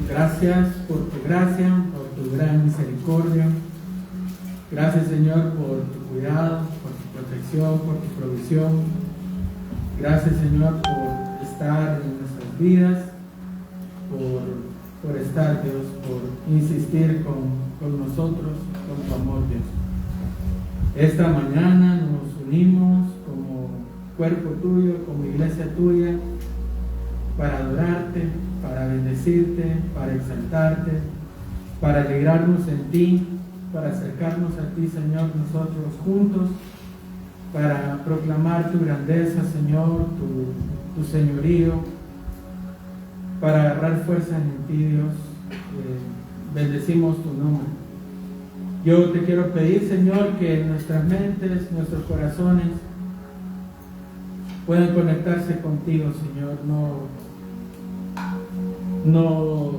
Gracias por tu gracia, por tu gran misericordia. Gracias, Señor, por tu cuidado, por tu protección, por tu provisión. Gracias, Señor, por estar en nuestras vidas, por estar, Dios, por insistir con nosotros, con tu amor, Dios. Esta mañana nos unimos como cuerpo tuyo, como iglesia tuya, para adorarte, para bendecirte, para exaltarte, para alegrarnos en ti, para acercarnos a ti, Señor, nosotros juntos, para proclamar tu grandeza, Señor, tu señorío, para agarrar fuerza en ti, Dios. Bendecimos tu nombre. Yo te quiero pedir, Señor, que nuestras mentes, nuestros corazones puedan conectarse contigo, Señor. No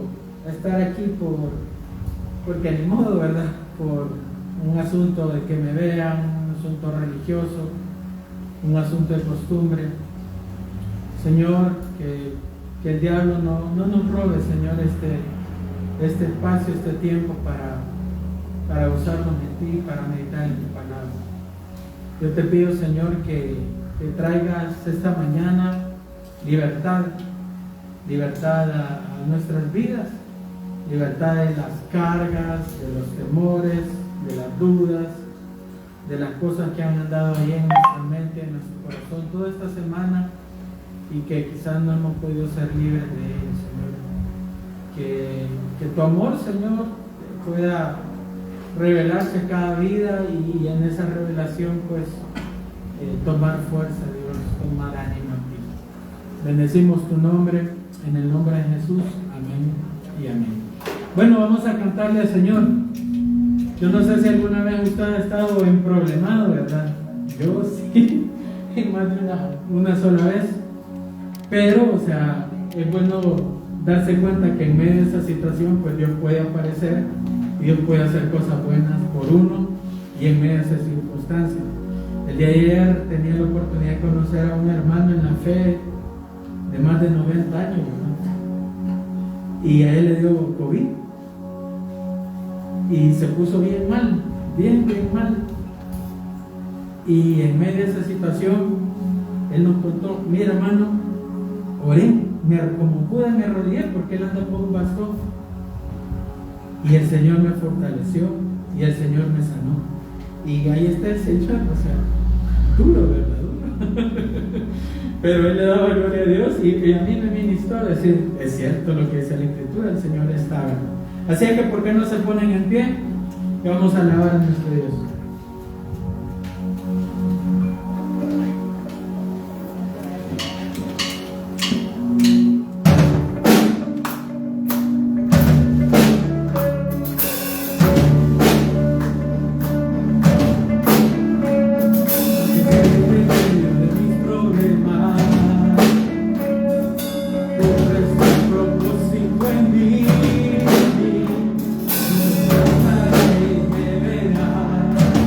estar aquí porque ni modo, ¿verdad? Por un asunto de que me vean, un asunto religioso, un asunto de costumbre. Señor, que el diablo no nos robe, Señor, este espacio, este tiempo para usarlo en ti, para meditar en tu palabra. Yo te pido, Señor, que traigas esta mañana libertad a nuestras vidas, libertad de las cargas, de los temores, de las dudas, de las cosas que han andado ahí en nuestra mente, en nuestro corazón toda esta semana y que quizás no hemos podido ser libres de ellos, Señor. Que tu amor, Señor, pueda revelarse cada vida y en esa revelación pues tomar fuerza, Dios, tomar ánimo en ti. Bendecimos tu nombre, en el nombre de Jesús, amén y amén. Bueno, vamos a cantarle al Señor. Yo no sé si alguna vez usted ha estado emproblemado, ¿verdad? Yo sí, más de una sola vez. Pero, o sea, es bueno darse cuenta que en medio de esa situación, pues Dios puede aparecer, Dios puede hacer cosas buenas por uno y en medio de esa circunstancia. El día de ayer tenía la oportunidad de conocer a un hermano en la fe de más de 90 años, ¿no? Y a él le dio COVID y se puso bien mal, bien mal. Y en medio de esa situación él nos contó: mira, hermano, oré, como pude me arrodillé porque él anda por un bastón y el Señor me fortaleció y el Señor me sanó. Y ahí está el Señor, o sea, duro, ¿verdad? Duro. Pero él le daba gloria a Dios y a mí me ministró a decir: es cierto lo que dice la Escritura, el Señor está. Así que, ¿por qué no se ponen en pie? Y vamos a alabar a nuestro Dios. Me verás.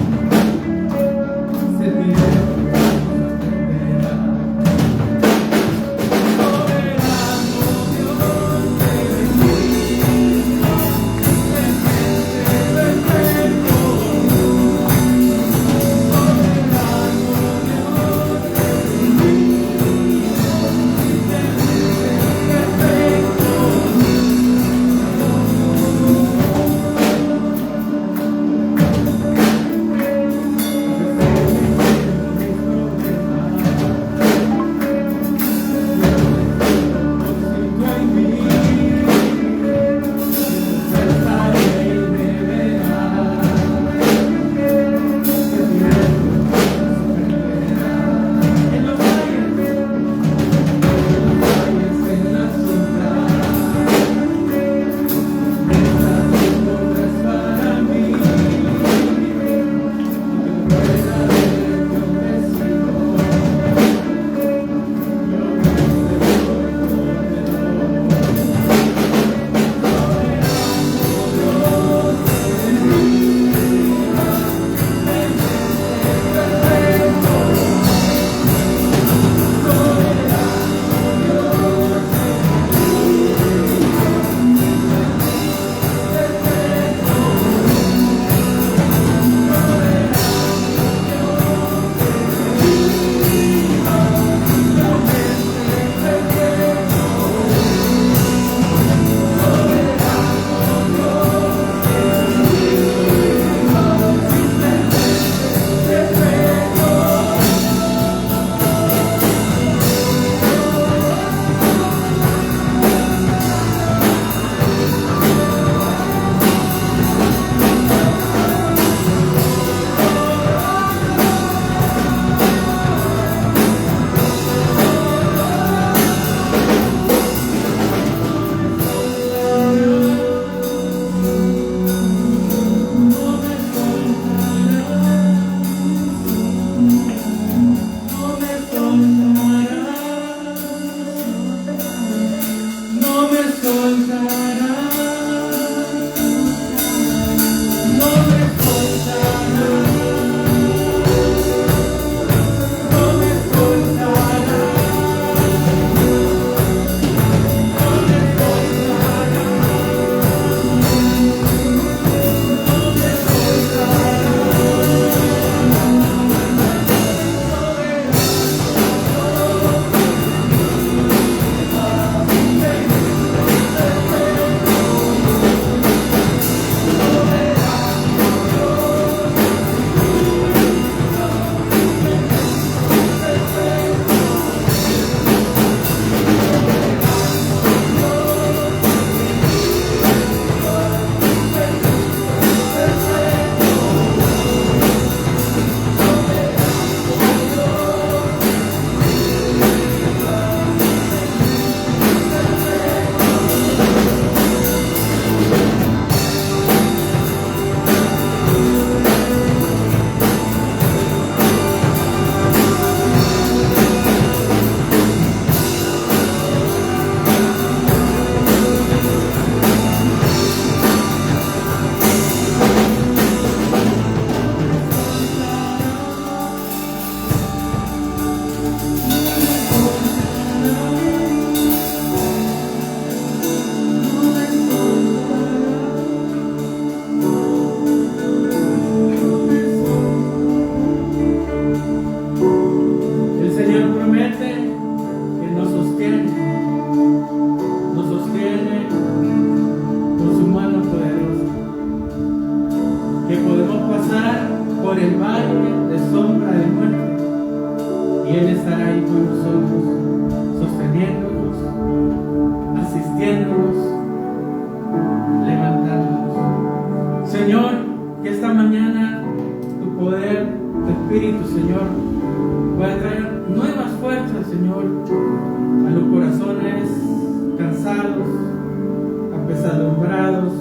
desalumbrados,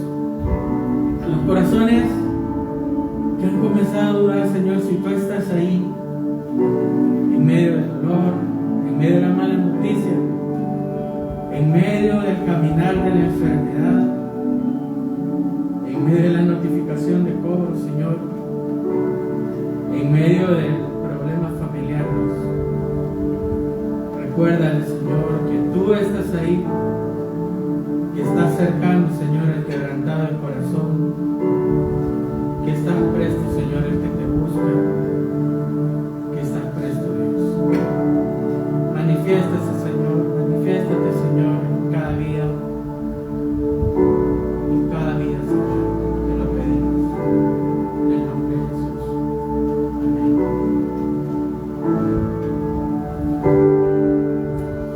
a los corazones que han comenzado a dudar, Señor, si tú estás ahí, en medio del dolor, en medio de la mala noticia, en medio del caminar de la enfermedad, en medio de la notificación de cobro, Señor, en medio del problema familiar. Recuérdale, Señor, que tú estás ahí, que estás cercano, Señor, el quebrantado del corazón, que estás presto, Señor, el que te busca, que estás presto, Dios. Manifiéstate, Señor, en cada vida, Señor, te lo pedimos, en el nombre de Jesús. Amén.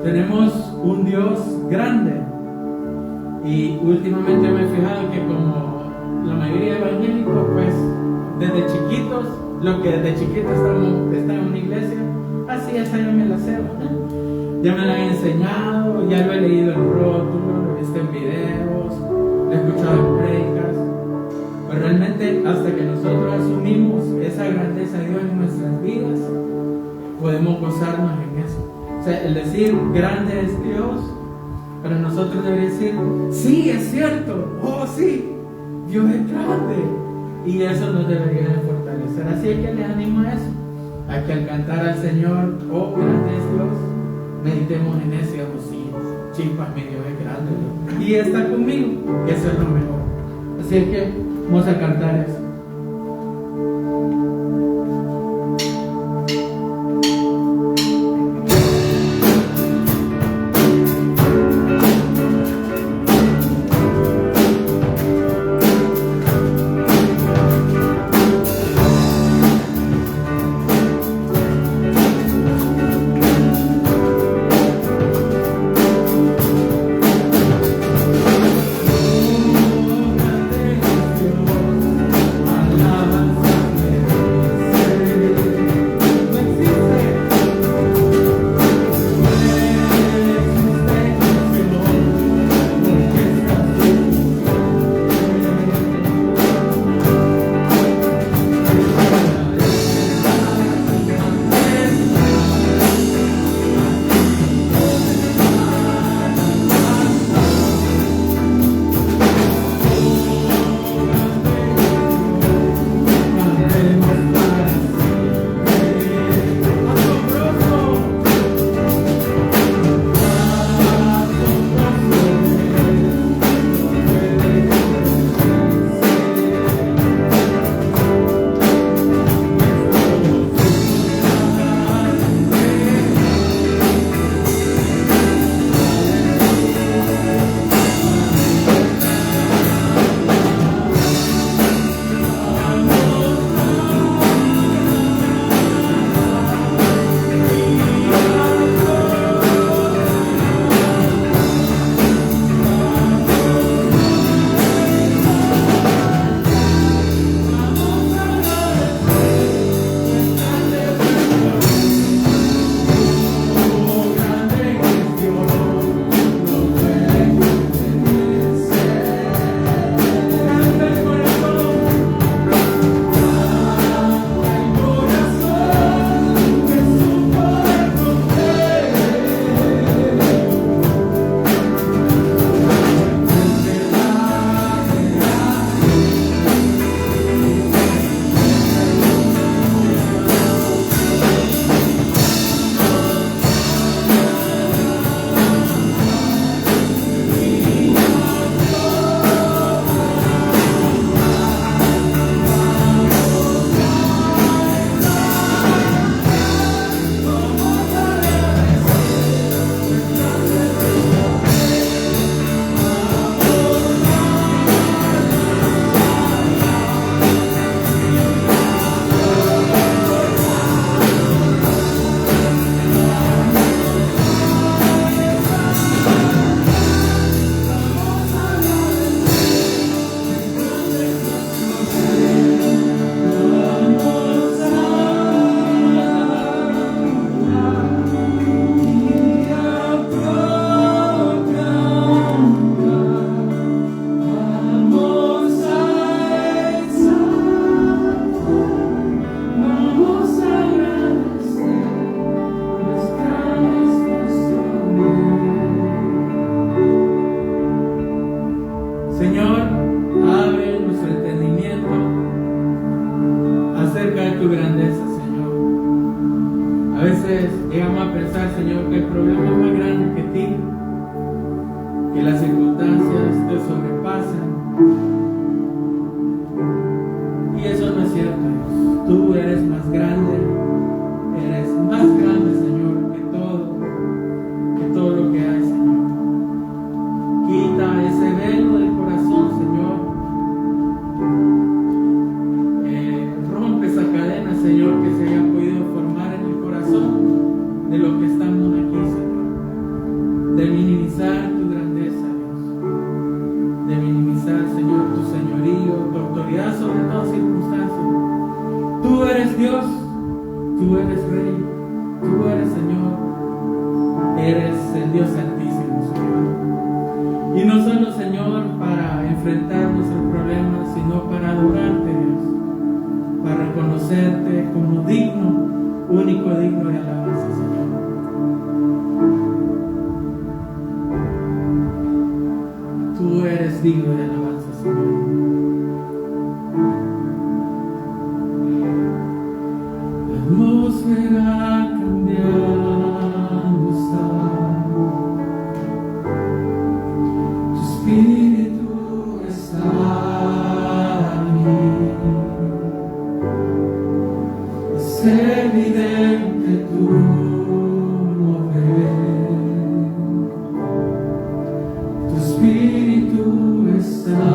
Tenemos un Dios grande, y últimamente me he fijado que como la mayoría de evangélicos, pues desde chiquitos, lo que desde chiquitos está en una iglesia, así esa yo me la sé, ya me la he enseñado, ya lo he leído en rótulos, lo he visto en videos, lo he escuchado en predicas, pero realmente hasta que nosotros asumimos esa grandeza de Dios en nuestras vidas, podemos gozarnos en eso. O sea, el decir grande es Dios, para nosotros debería decir, sí, es cierto, oh sí, Dios es grande, y eso nos debería de fortalecer. Así es que les animo a eso, a que al cantar al Señor, oh grande es Dios, meditemos en eso y digamos, sí, chispas, mi Dios es grande, y está conmigo, y eso es lo mejor. Así es que vamos a cantar eso. Señor, abre nuestro entendimiento acerca de tu grandeza, Señor. A veces llegamos a pensar, Señor, que el problema es más grande que ti, que las circunstancias te sobrepasan. Y eso no es cierto, Dios. Tú eres más grande, Señor, que todo lo que hay, Señor. Quita ese velo del corazón, Señor. Rompe esa cadena, Señor, que se haya podido formar en el corazón de los que estamos aquí, Señor. De minimizar tu grandeza, Dios. De minimizar, Señor, tu señorío, tu autoridad sobre toda circunstancia. Tú eres Dios, tú eres Rey, tú eres Señor, eres el Dios Santísimo, Señor. Y no solo, Señor, para enfrentarnos al problema, sino para adorarte, Dios, para reconocerte como digno, único digno de alabanza, Señor. Tú eres digno de alabanza, Señor. La atmósfera cambiando está. Tu espíritu está aquí. Es evidente tu mover. Tu espíritu está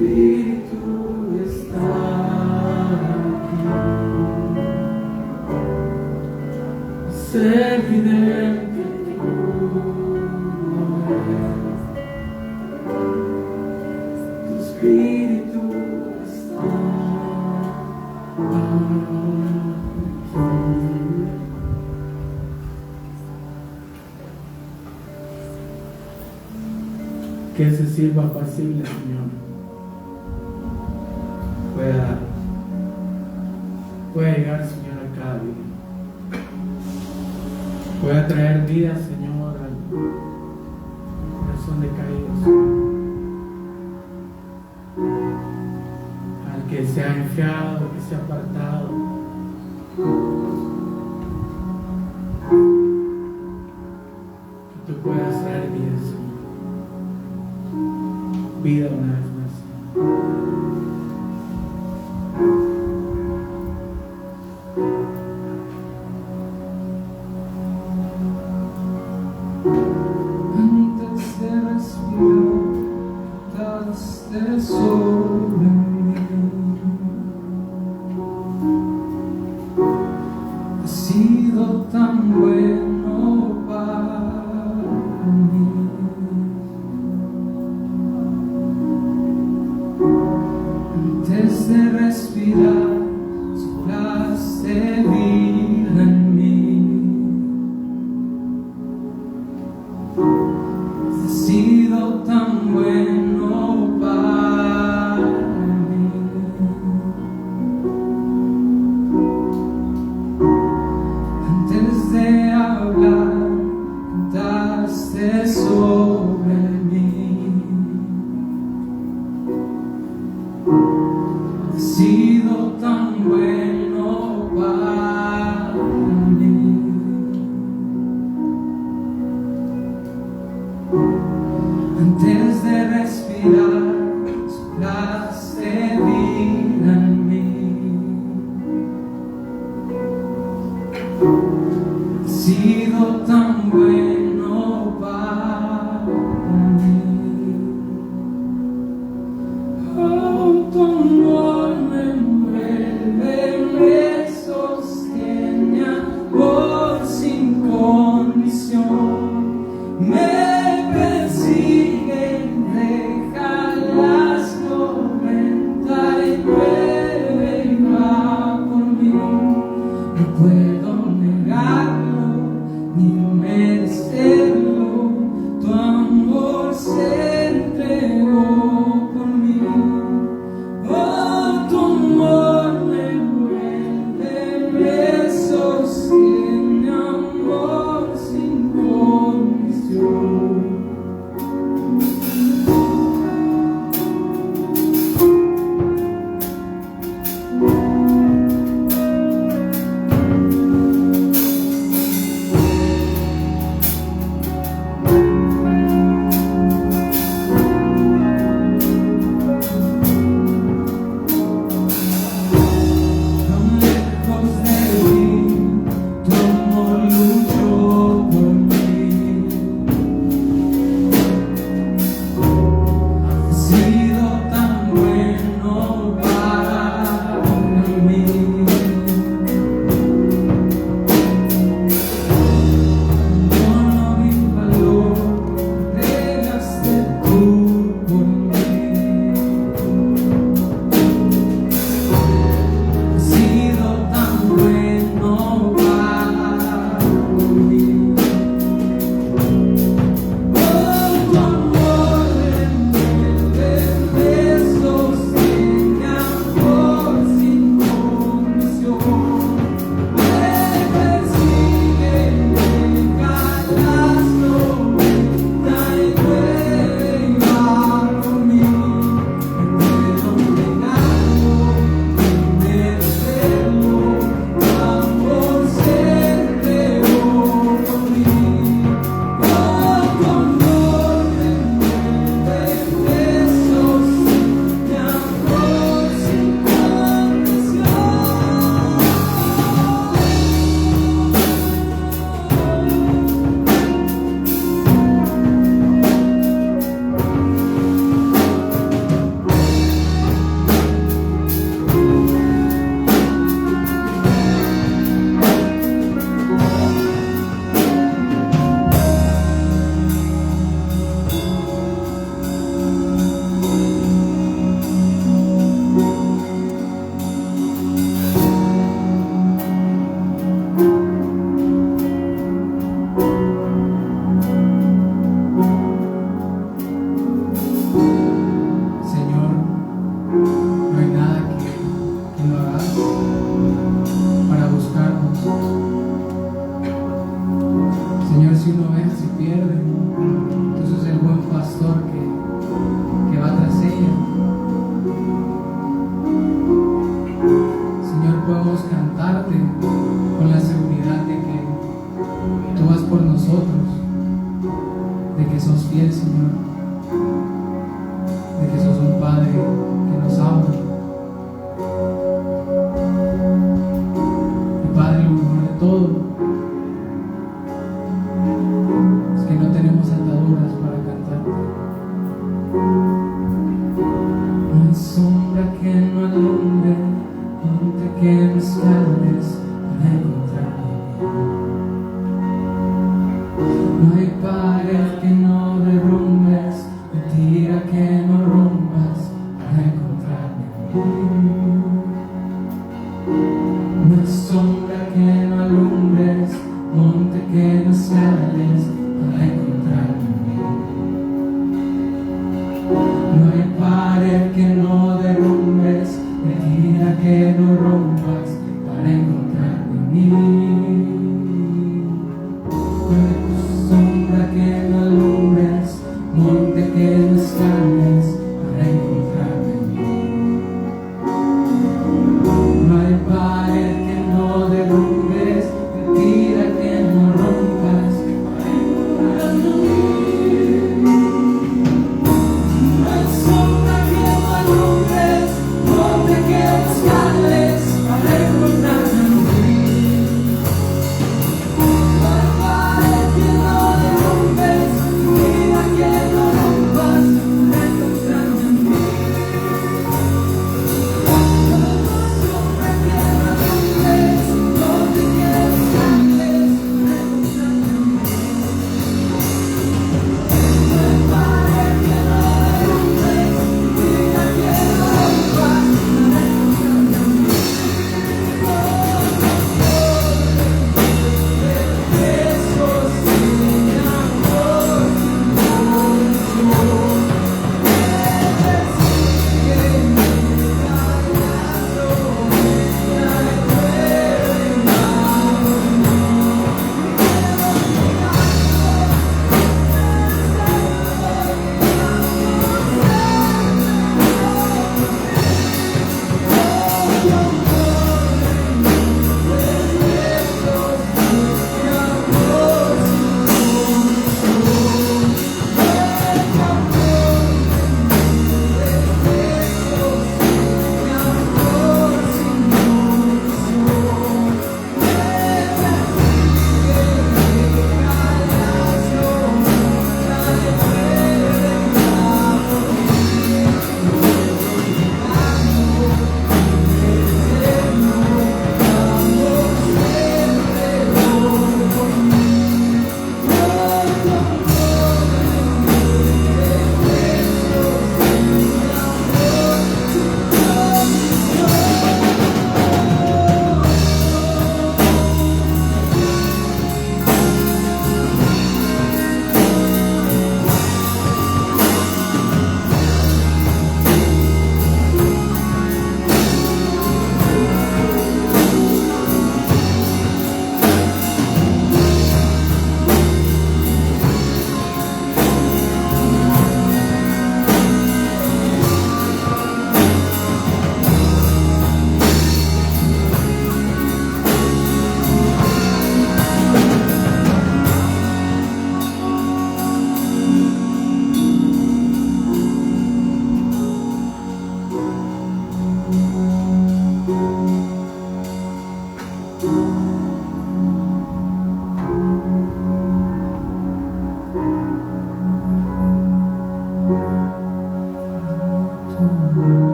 Espíritu está aquí. Es evidente que tú no eres. Tu Espíritu está aquí. Que ese sirva apacible, Señor, pueda llegar, Señor, a cada vida. Pueda traer vida, Señor, al corazón decaído, al que se ha enfriado, que se ha apartado. Que tú puedas traer vida, Señor. Vida una vez más. Antes de respirar, daste sobre mí. Has sido tan bueno para mí. Antes de respirar, soplaste vida en mí. Has sido tan bueno para mí. Antes de hablar, cantaste sobre mí. Has sido tan bueno para mí. Antes de respirar, soplaste vida en mí. Has sido tan bueno para mí. Oh, tu amor me envuelve, me sostiene, amor sin condición. Me persigue, deja pastor que va tras ella. Señor, podemos cantarte con la seguridad de que tú vas por nosotros, de que sos fiel, Señor, de que sos un Padre que nos ama. Y Padre, lo mejor de todo es que no tenemos ataduras para cantarte. No hay sombra que no alumbre, monte que no escales para encontrarme. No hay pared que no derrumbes, mentira que no rompas para encontrarme. No hay sombra que no alumbres, monte que no escales para encontrarme. No hay pared que no derrumbes, mentira que no rompas para encontrarme en mí. No hay sombra que no alumbres, monte que no escales para encontrarme en mí. No hay pared que no derrumbes, mentira que no rompas para encontrarme en mí. No hay sombra que no alumbres, monte que no escales para encontrarme en mí. No hay pared que no derrumbes, mentira que no rompas para encontrarme en mí. No hay sombra que no alumbres,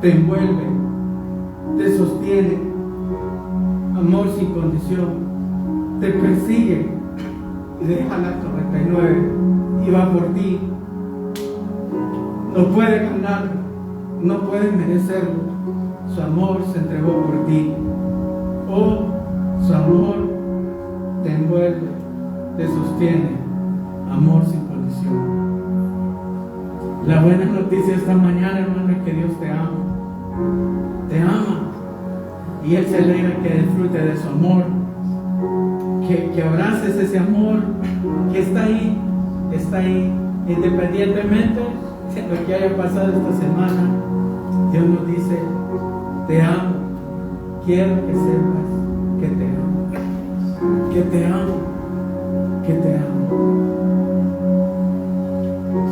te envuelve, te sostiene, amor sin condición, te persigue y deja la 99 y va por ti. No puede ganarlo, no puede merecerlo. Su amor se entregó por ti. Oh, su amor te envuelve, te sostiene, amor sin condición. La buena noticia esta mañana, hermano, es que Dios te ama. Te ama. Y Él se alegra que disfrute de su amor. Que abraces ese amor que está ahí. Está ahí. Independientemente de lo que haya pasado esta semana, Dios nos dice: te amo. Quiero que sepas que te amo. Que te amo. Que te amo.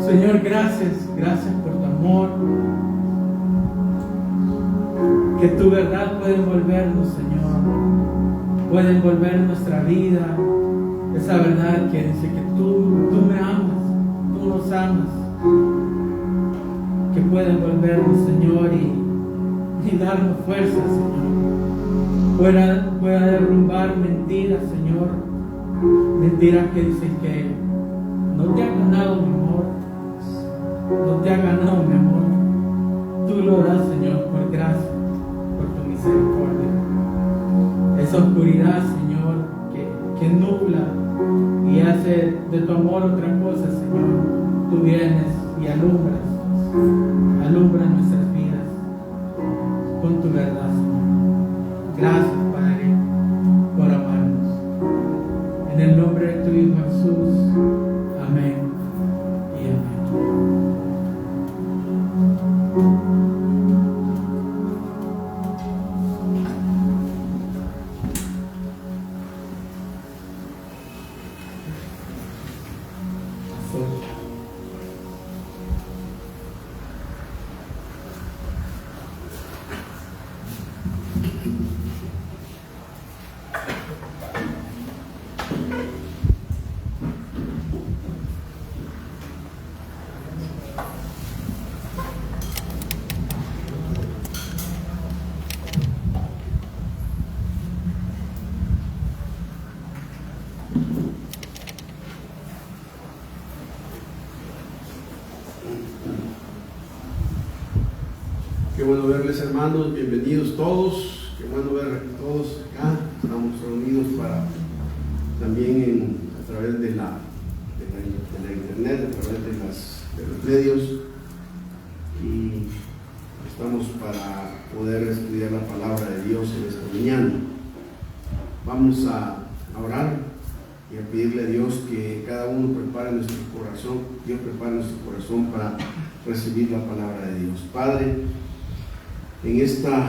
Señor, gracias por tu amor. Que tu verdad puede envolvernos, Señor. Puede envolver nuestra vida. Esa verdad que dice que tú me amas, tú nos amas. Que puede envolvernos, Señor, y darnos fuerza, Señor. Pueda derrumbar mentiras, Señor. Mentiras que dicen que no te ha ganado mi amor. No te ha ganado mi amor. Tú lo das, Señor, por gracia, por tu misericordia. Esa oscuridad, Señor, que nubla y hace de tu amor otra cosa, Señor. Tú vienes y alumbras nuestras vidas con tu verdad, Señor. Gracias, Padre, por amarnos. En el nombre de tu Hijo Jesús. Amén y amén. Qué bueno verles, hermanos, bienvenidos todos, qué bueno ver a todos acá. Estamos reunidos para también a través de la internet, a través de los medios, y estamos para poder estudiar la palabra de Dios en esta mañana. Vamos a orar y a pedirle a Dios que cada uno prepare nuestro corazón, Dios prepare nuestro corazón para recibir la palabra de Dios. Padre, en esta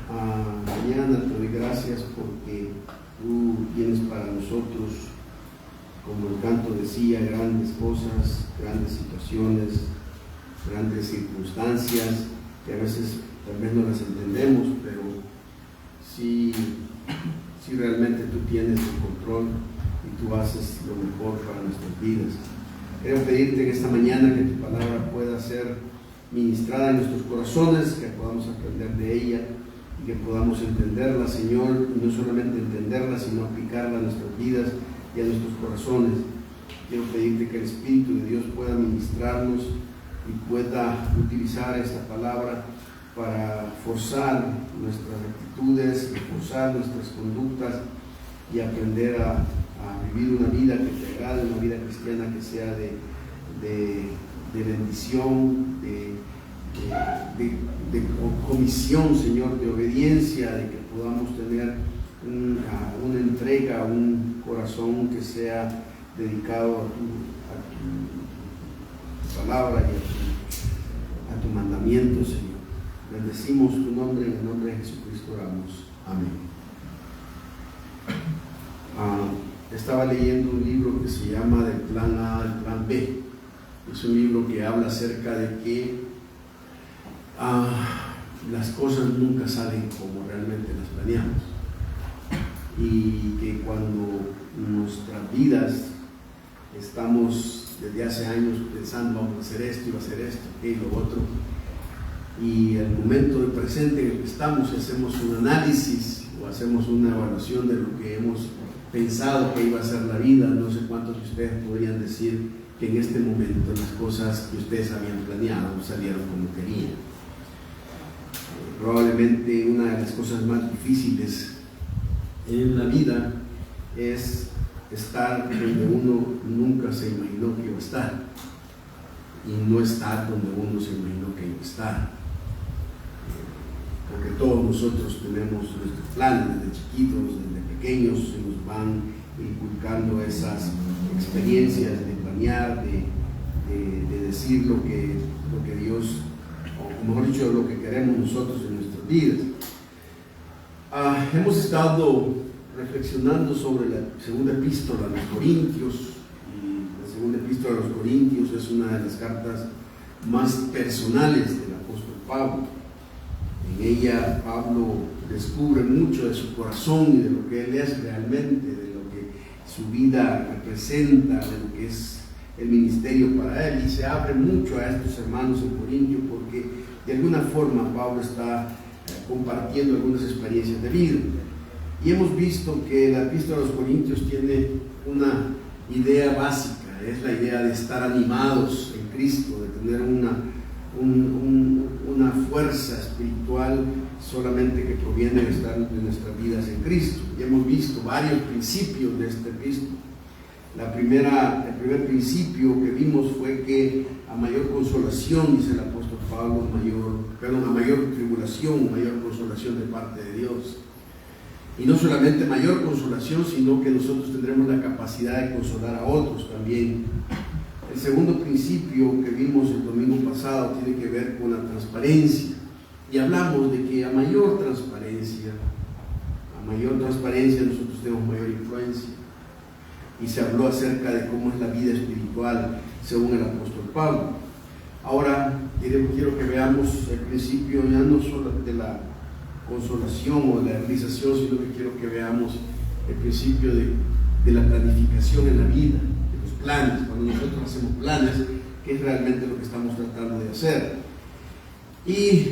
mañana te doy gracias porque tú tienes para nosotros, como el canto decía, grandes cosas, grandes situaciones, grandes circunstancias que a veces tal vez no las entendemos, pero sí realmente tú tienes el control y tú haces lo mejor para nuestras vidas. Quiero pedirte en esta mañana que tu palabra pueda ser ministrada en nuestros corazones, que podamos aprender de ella y que podamos entenderla, Señor, y no solamente entenderla, sino aplicarla a nuestras vidas y a nuestros corazones. Quiero pedirte que el Espíritu de Dios pueda ministrarnos y pueda utilizar esta palabra para forzar nuestras actitudes, forzar nuestras conductas y aprender a vivir una vida que te agrade, una vida cristiana que sea de bendición, de comisión, Señor, de obediencia, de que podamos tener una entrega, un corazón que sea dedicado a tu palabra y a tu mandamiento, Señor. Bendecimos tu nombre, en el nombre de Jesucristo oramos. Amén. Estaba leyendo un libro que se llama Del Plan A al Plan B. Es un libro que habla acerca de que las cosas nunca salen como realmente las planeamos, y que cuando nuestras vidas estamos desde hace años pensando vamos a hacer esto y va a hacer esto, y lo otro, y el momento del presente en el que estamos, hacemos un análisis o hacemos una evaluación de lo que hemos pensado que iba a ser la vida. No sé cuántos de ustedes podrían decir que en este momento las cosas que ustedes habían planeado salieron como querían. Probablemente una de las cosas más difíciles en la vida es estar donde uno nunca se imaginó que iba a estar y no estar donde uno se imaginó que iba a estar, porque todos nosotros tenemos nuestros planes desde chiquitos, desde pequeños, se nos van inculcando esas experiencias de planear, de decir lo que Dios, o mejor dicho, lo que queremos nosotros en nuestras vidas. Hemos estado reflexionando sobre la segunda epístola a los Corintios, y la segunda epístola a los Corintios es una de las cartas más personales del apóstol Pablo. En ella Pablo descubre mucho de su corazón y de lo que él es realmente, de lo que su vida representa, de lo que es el ministerio para él, y se abre mucho a estos hermanos en Corintio porque de alguna forma Pablo está compartiendo algunas experiencias de vida. Y hemos visto que la epístola a los Corintios tiene una idea básica, es la idea de estar animados en Cristo, de tener una fuerza espiritual solamente que proviene de estar en nuestras vidas en Cristo. Y hemos visto varios principios de esta epístola. El primer principio que vimos fue que a mayor consolación, dice el apóstol Pablo, a mayor tribulación, mayor consolación de parte de Dios. Y no solamente mayor consolación, sino que nosotros tendremos la capacidad de consolar a otros también. El segundo principio que vimos el domingo pasado tiene que ver con la transparencia. Y hablamos de que a mayor transparencia nosotros tenemos mayor influencia. Y se habló acerca de cómo es la vida espiritual según el apóstol Pablo. Ahora quiero que veamos el principio ya no solo de la consolación o de la realización, sino que quiero que veamos el principio de la planificación en la vida, de los planes. Cuando nosotros hacemos planes, ¿qué es realmente lo que estamos tratando de hacer? Y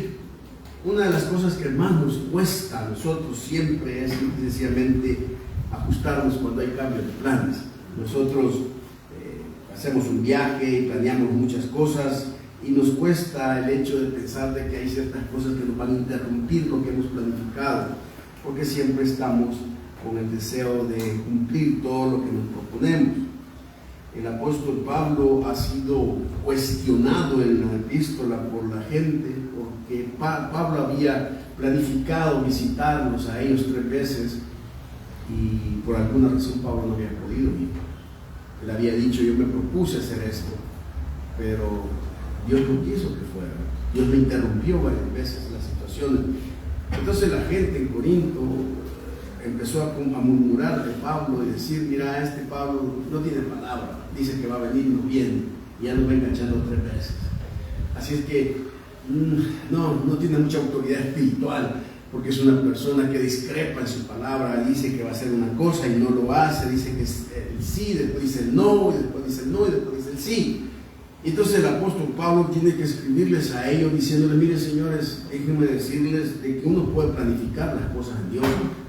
una de las cosas que más nos cuesta a nosotros siempre es sencillamente ajustarnos cuando hay cambio de planes. Nosotros hacemos un viaje y planeamos muchas cosas y nos cuesta el hecho de pensar de que hay ciertas cosas que nos van a interrumpir lo que hemos planificado, porque siempre estamos con el deseo de cumplir todo lo que nos proponemos. El apóstol Pablo ha sido cuestionado en la epístola por la gente, porque Pablo había planificado visitarlos a ellos 3 veces y por alguna razón Pablo no había podido ir. Él había dicho: yo me propuse hacer esto, pero Dios no quiso que fuera. Dios me interrumpió varias veces las situaciones. Entonces la gente en Corinto empezó a murmurar de Pablo y decir: mira, este Pablo no tiene palabra, dice que va a venir, no viene, y ya nos va enganchando 3 veces. Así es que no tiene mucha autoridad espiritual, porque es una persona que discrepa en su palabra, dice que va a hacer una cosa y no lo hace, dice que es el sí, después dice el no, y después dice el no, y después dice el sí. Y entonces el apóstol Pablo tiene que escribirles a ellos diciéndoles: miren, señores, déjenme decirles de que uno puede planificar las cosas en Dios,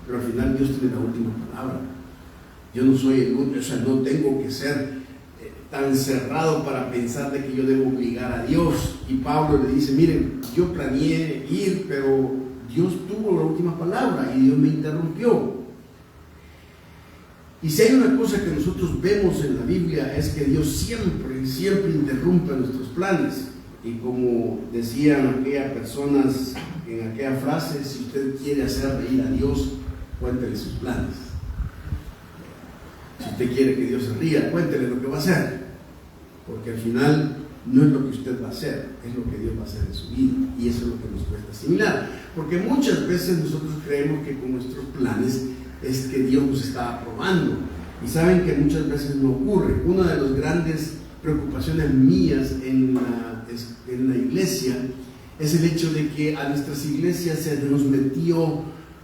pero al final Dios tiene la última palabra. Yo no soy el único, no tengo que ser tan cerrado para pensar de que yo debo obligar a Dios. Y Pablo le dice: miren, yo planeé ir, pero Dios tuvo la última palabra y Dios me interrumpió. Y si hay una cosa que nosotros vemos en la Biblia es que Dios siempre interrumpe nuestros planes. Y como decían aquellas personas en aquella frase: si usted quiere hacer reír a Dios, cuéntele sus planes. Si usted quiere que Dios se ría, cuéntele lo que va a hacer, porque al final no es lo que usted va a hacer, es lo que Dios va a hacer en su vida. Y eso es lo que nos cuesta asimilar, porque muchas veces nosotros creemos que con nuestros planes es que Dios nos está aprobando, y saben que muchas veces no ocurre. Una de las grandes preocupaciones mías en la iglesia es el hecho de que a nuestras iglesias se nos metió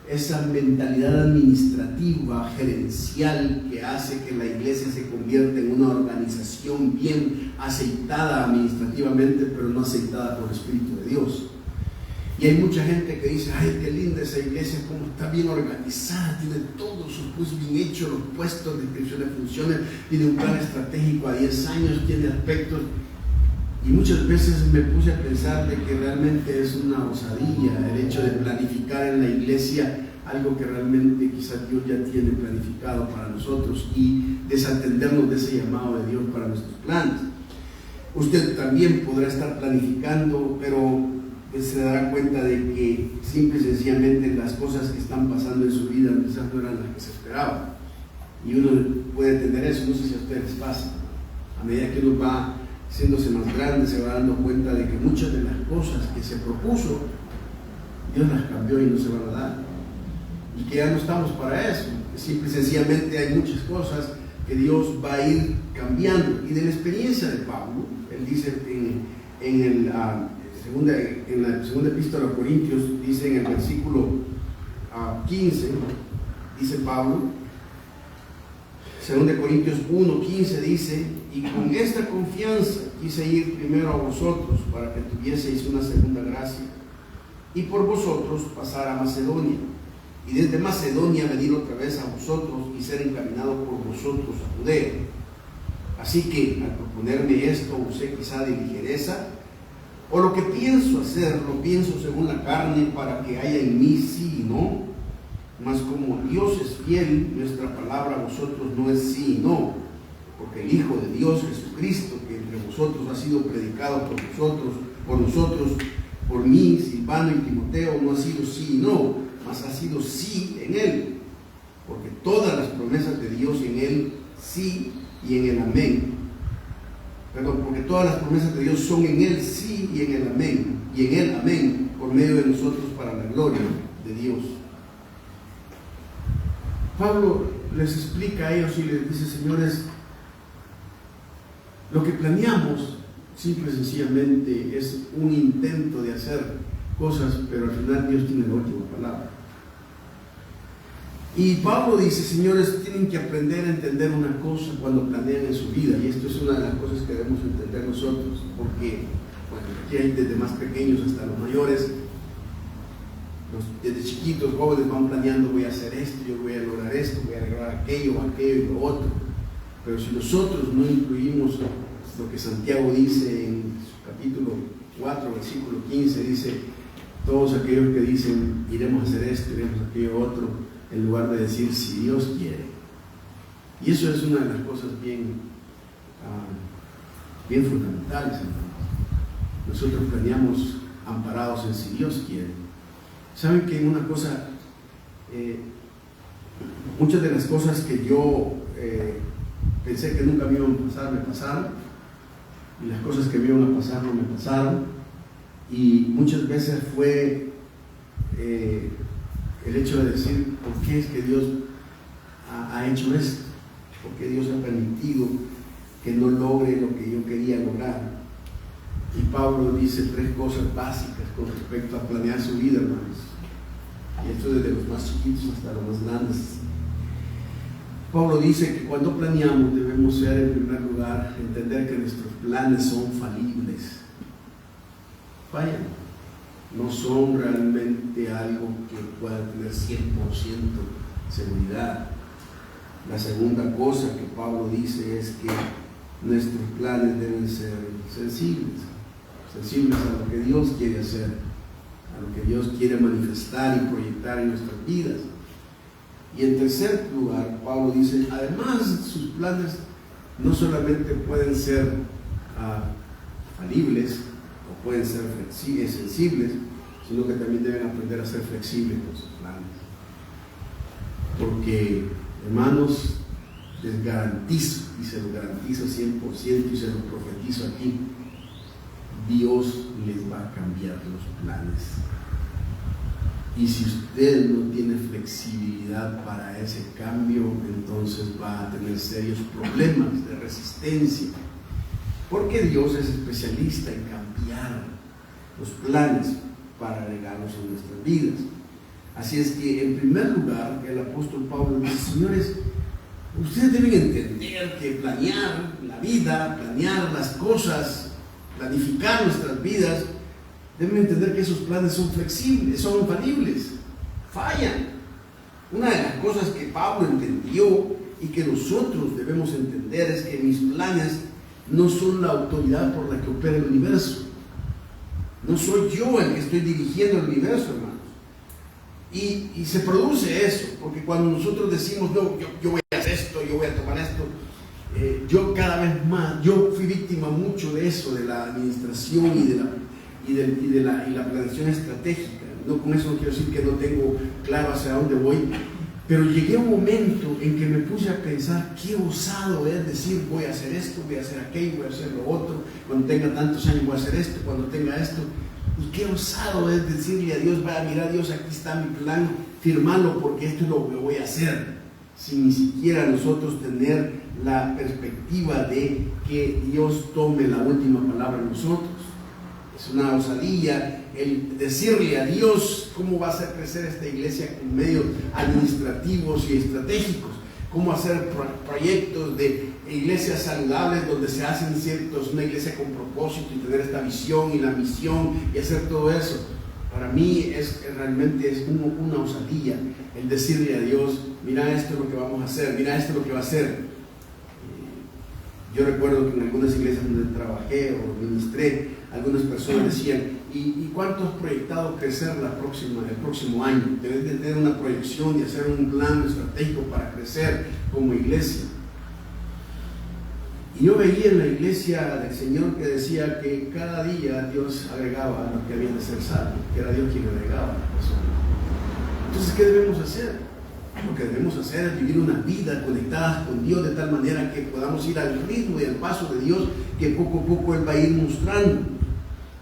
esa mentalidad administrativa, gerencial, que hace que la iglesia se convierta en una organización bien aceitada administrativamente, pero no aceitada por el Espíritu de Dios. Y hay mucha gente que dice, ay, qué linda esa iglesia, cómo está bien organizada, tiene todo su pues bien hecho, los puestos, descripciones de funciones, tiene un plan estratégico a 10 años, tiene aspectos. Y muchas veces me puse a pensar de que realmente es una osadía el hecho de planificar en la iglesia algo que realmente quizás Dios ya tiene planificado para nosotros y desatendernos de ese llamado de Dios para nuestros planes. Usted también podrá estar planificando, pero pues se dará cuenta de que simple y sencillamente las cosas que están pasando en su vida quizás no eran las que se esperaba. Y uno puede tener eso, no sé si a ustedes les pasa. A medida que uno va haciéndose más grande, se va dando cuenta de que muchas de las cosas que se propuso, Dios las cambió y no se van a dar. Y que ya no estamos para eso. Simple y sencillamente hay muchas cosas que Dios va a ir cambiando. Y de la experiencia de Pablo, él dice en la segunda epístola a los Corintios, dice en el versículo 15, dice Pablo, 2 Corintios 1:15 dice, y con esta confianza quise ir primero a vosotros para que tuvieseis una segunda gracia, y por vosotros pasar a Macedonia, y desde Macedonia venir otra vez a vosotros y ser encaminado por vosotros a Judea. Así que al proponerme esto usé quizá de ligereza, o lo que pienso hacer, lo pienso según la carne para que haya en mí sí y no. Mas como Dios es fiel, nuestra palabra a vosotros no es sí y no, porque el Hijo de Dios, Jesucristo, que entre vosotros ha sido predicado por nosotros, por mí, Silvano y Timoteo, no ha sido sí y no, mas ha sido sí en Él, porque todas las promesas de Dios en Él sí y en el amén. Perdón, porque todas las promesas de Dios son en Él sí y en el amén, y en Él amén, por medio de nosotros para la gloria de Dios. Pablo les explica a ellos y les dice, señores, lo que planeamos simple y sencillamente es un intento de hacer cosas, pero al final Dios tiene la última palabra. Y Pablo dice, señores, tienen que aprender a entender una cosa cuando planean en su vida, y esto es una de las cosas que debemos entender nosotros, porque bueno, aquí hay desde más pequeños hasta los mayores, desde chiquitos, jóvenes van planeando, voy a hacer esto, yo voy a lograr esto, voy a lograr aquello y lo otro. Pero si nosotros no incluimos lo que Santiago dice en su capítulo 4, versículo 15, dice, todos aquellos que dicen, iremos a hacer esto, iremos a aquello otro, en lugar de decir, si Dios quiere. Y eso es una de las cosas bien fundamentales, hermanos. Nosotros planeamos amparados en si Dios quiere. Saben que una cosa, muchas de las cosas que yo pensé que nunca me iban a pasar, me pasaron, y las cosas que me iban a pasar no me pasaron, y muchas veces fue el hecho de decir, ¿por qué es que Dios ha hecho esto? ¿Por qué Dios ha permitido que no logre lo que yo quería lograr? Y Pablo dice 3 cosas básicas con respecto a planear su vida, hermanos. Y esto desde los más chiquitos hasta los más grandes. Pablo dice que cuando planeamos debemos ser, en primer lugar, entender que nuestros planes son falibles. Fallan. No son realmente algo que pueda tener 100% seguridad. La segunda cosa que Pablo dice es que nuestros planes deben ser sensibles a lo que Dios quiere hacer, a lo que Dios quiere manifestar y proyectar en nuestras vidas. Y en tercer lugar, Pablo dice, además sus planes no solamente pueden ser falibles o pueden ser sensibles, sino que también deben aprender a ser flexibles con sus planes. Porque, hermanos, les garantizo, y se lo garantizo 100% y se lo profetizo aquí, Dios les va a cambiar los planes. Y si usted no tiene flexibilidad para ese cambio, entonces va a tener serios problemas de resistencia. Porque Dios es especialista en cambiar los planes para agregarlos a nuestras vidas. Así es que, en primer lugar, el apóstol Pablo dice, señores, ustedes deben entender que planear la vida, planear las cosas, planificar nuestras vidas, deben entender que esos planes son flexibles, son infalibles, fallan. Una de las cosas que Pablo entendió y que nosotros debemos entender es que mis planes no son la autoridad por la que opera el universo. No soy yo el que estoy dirigiendo el universo, hermanos. Y se produce eso, porque cuando nosotros decimos, no, yo voy a hacer esto, yo voy a tomar esto, yo cada vez más, yo fui víctima mucho de eso, de la administración y la planeación estratégica. No, con eso no quiero decir que no tengo claro hacia dónde voy, pero llegué a un momento en que me puse a pensar qué osado es decir, voy a hacer esto, voy a hacer aquello, voy a hacer lo otro, cuando tenga tantos años voy a hacer esto, cuando tenga esto. Y qué osado es decirle a Dios, vaya, mira Dios, aquí está mi plan, firmalo porque esto es lo que voy a hacer, sin ni siquiera nosotros tener la perspectiva de que Dios tome la última palabra en nosotros. Es una osadía el decirle a Dios cómo va a hacer crecer esta iglesia con medios administrativos y estratégicos, cómo hacer proyectos de iglesias saludables donde se hacen una iglesia con propósito y tener esta visión y la misión y hacer todo eso. Para mí realmente es una osadía el decirle a Dios, mira esto es lo que vamos a hacer, mira esto es lo que va a hacer. Yo recuerdo que en algunas iglesias donde trabajé o ministré, algunas personas decían, ¿y cuánto has proyectado crecer el próximo año? Debes de tener una proyección y hacer un plan estratégico para crecer como iglesia. Y yo veía en la iglesia del Señor que decía que cada día Dios agregaba a lo que había de ser salvo, que era Dios quien agregaba a la persona. Entonces, ¿qué debemos hacer? Lo que debemos hacer es vivir una vida conectada con Dios de tal manera que podamos ir al ritmo y al paso de Dios que poco a poco Él va a ir mostrando.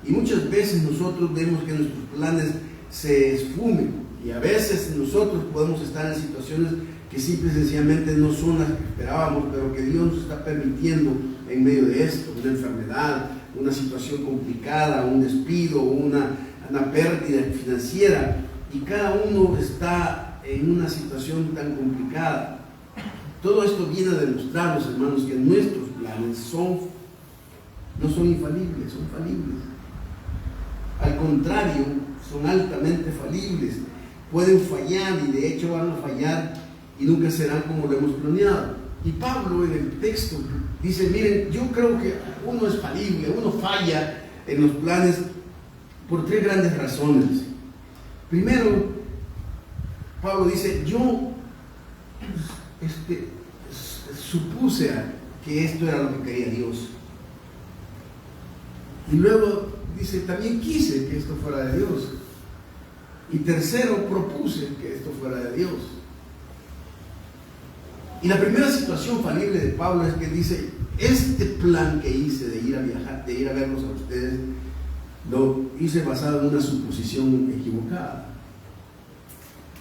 Y muchas veces nosotros vemos que nuestros planes se esfumen y a veces nosotros podemos estar en situaciones que simple y sencillamente no son las que esperábamos, pero que Dios nos está permitiendo en medio de esto, una enfermedad, una situación complicada, un despido, una pérdida financiera, y cada uno está en una situación tan complicada. Todo esto viene a demostrarnos, hermanos, que nuestros planes no son infalibles, son falibles. Al contrario, son altamente falibles. Pueden fallar y de hecho van a fallar y nunca serán como lo hemos planeado. Y Pablo en el texto dice, miren, yo creo que uno es falible, uno falla en los planes por tres grandes razones. Primero, Pablo dice, yo supuse que esto era lo que quería Dios. Y luego dice, también quise que esto fuera de Dios. Y tercero, propuse que esto fuera de Dios. Y la primera situación falible de Pablo es que dice, este plan que hice de ir a viajar, de ir a verlos a ustedes, lo hice basado en una suposición equivocada.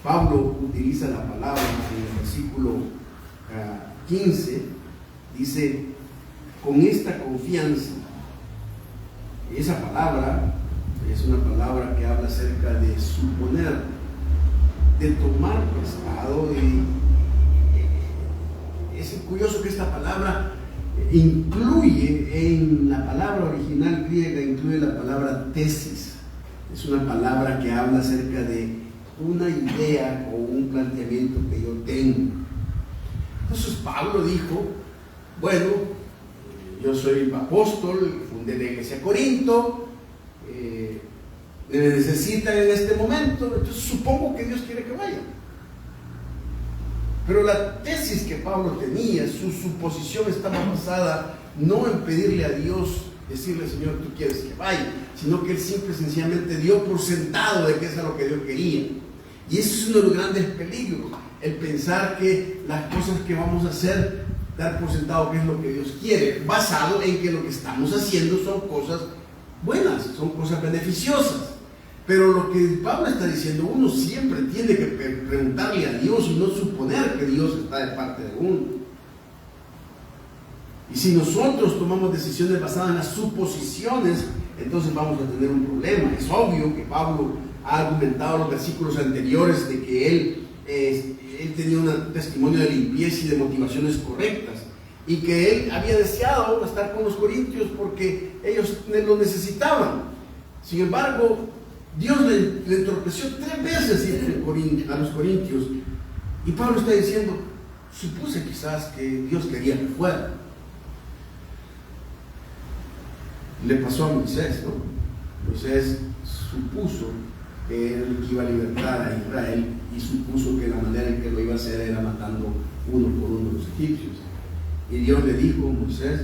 Pablo utiliza la palabra en el versículo 15, dice, con esta confianza. Esa palabra es una palabra que habla acerca de suponer, de tomar prestado. Es curioso que esta palabra incluye, en la palabra original griega, incluye la palabra tesis. Es una palabra que habla acerca de una idea o un planteamiento que yo tengo. Entonces Pablo dijo, bueno, yo soy apóstol, fundé la iglesia de Corinto, me necesitan en este momento, entonces supongo que Dios quiere que vaya. Pero la tesis que Pablo tenía, su suposición estaba basada no en pedirle a Dios, decirle, Señor, tú quieres que vaya, sino que él simple y sencillamente dio por sentado de que eso es lo que Dios quería. Y eso es uno de los grandes peligros, el pensar que las cosas que vamos a hacer, dar por sentado que es lo que Dios quiere, basado en que lo que estamos haciendo son cosas buenas, son cosas beneficiosas. Pero lo que Pablo está diciendo, uno siempre tiene que preguntarle a Dios y no suponer que Dios está de parte de uno. Y si nosotros tomamos decisiones basadas en las suposiciones, entonces vamos a tener un problema. Es obvio que Pablo ha argumentado en los versículos anteriores de que él tenía un testimonio de limpieza y de motivaciones correctas, y que él había deseado estar con los corintios porque ellos lo necesitaban. Sin embargo, Dios le entorpeció 3 veces a los corintios, y Pablo está diciendo, supuse quizás que Dios quería que fuera. Le pasó a Moisés, ¿no? Moisés supuso que él iba a libertar a Israel y supuso que la manera en que lo iba a hacer era matando uno por uno a los egipcios. Y Dios le dijo, Moisés,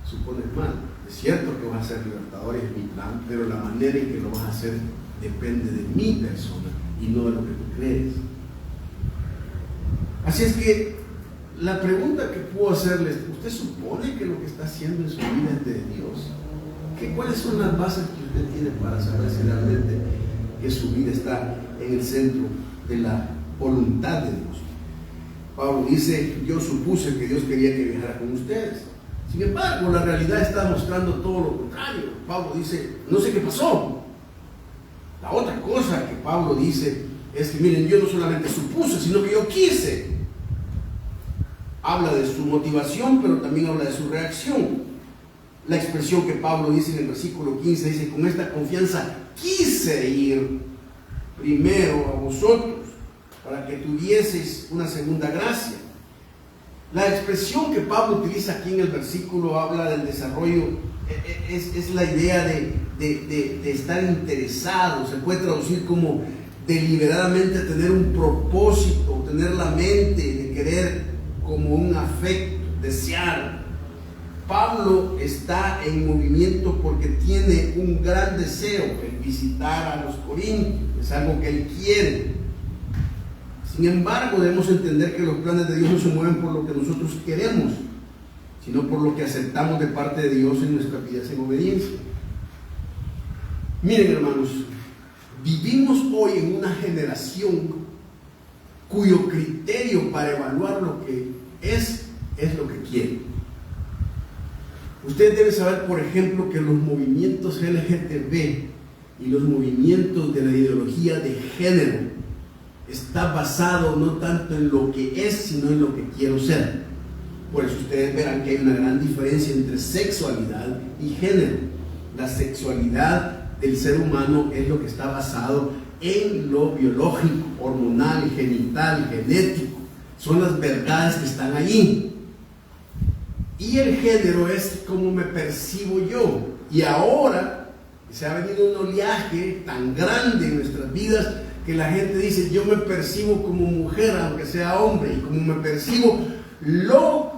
supones mal, es cierto que vas a ser libertador, es mi plan, pero la manera en que lo vas a hacer depende de mi persona y no de lo que tú crees. Así es que la pregunta que puedo hacerles, ¿usted supone que lo que está haciendo en su vida es de Dios? ¿Cuáles son las bases que usted tiene para saber si realmente que su vida está en el centro de la voluntad de Dios? Pablo dice, yo supuse que Dios quería que viajara con ustedes. Sin embargo, la realidad está mostrando todo lo contrario. Pablo dice, no sé qué pasó. La otra cosa que Pablo dice es que, miren, yo no solamente supuse, sino que yo quise. Habla de su motivación, pero también habla de su reacción. La expresión que Pablo dice en el versículo 15, dice, con esta confianza quise ir primero a vosotros, para que tuvieseis una segunda gracia. La expresión que Pablo utiliza aquí en el versículo habla del desarrollo, es la idea de estar interesado, se puede traducir como deliberadamente tener un propósito, tener la mente, de querer como un afecto, desear. Pablo está en movimiento porque tiene un gran deseo, el visitar a los corintios, es algo que él quiere. Sin embargo, debemos entender que los planes de Dios no se mueven por lo que nosotros queremos, sino por lo que aceptamos de parte de Dios en nuestras vidas en obediencia. Miren, hermanos, vivimos hoy en una generación cuyo criterio para evaluar lo que es lo que quiere. Usted debe saber, por ejemplo, que los movimientos LGTB y los movimientos de la ideología de género está basado no tanto en lo que es, sino en lo que quiero ser. Por eso ustedes verán que hay una gran diferencia entre sexualidad y género. La sexualidad del ser humano es lo que está basado en lo biológico, hormonal, genital, genético. Son las verdades que están allí. Y el género es como me percibo yo. Y ahora se ha venido un oleaje tan grande en nuestras vidas que la gente dice, yo me percibo como mujer aunque sea hombre, y como me percibo, lo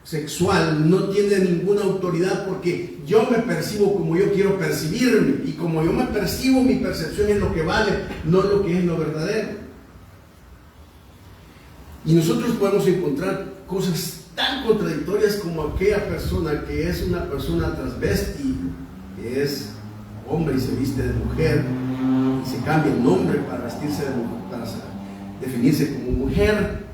sexual no tiene ninguna autoridad porque yo me percibo como yo quiero percibirme, y como yo me percibo, mi percepción es lo que vale, no lo que es lo verdadero. Y nosotros podemos encontrar cosas tan contradictorias como aquella persona que es una persona transvesti, que es hombre y se viste de mujer y se cambia el nombre para vestirse de mujer, para definirse como mujer,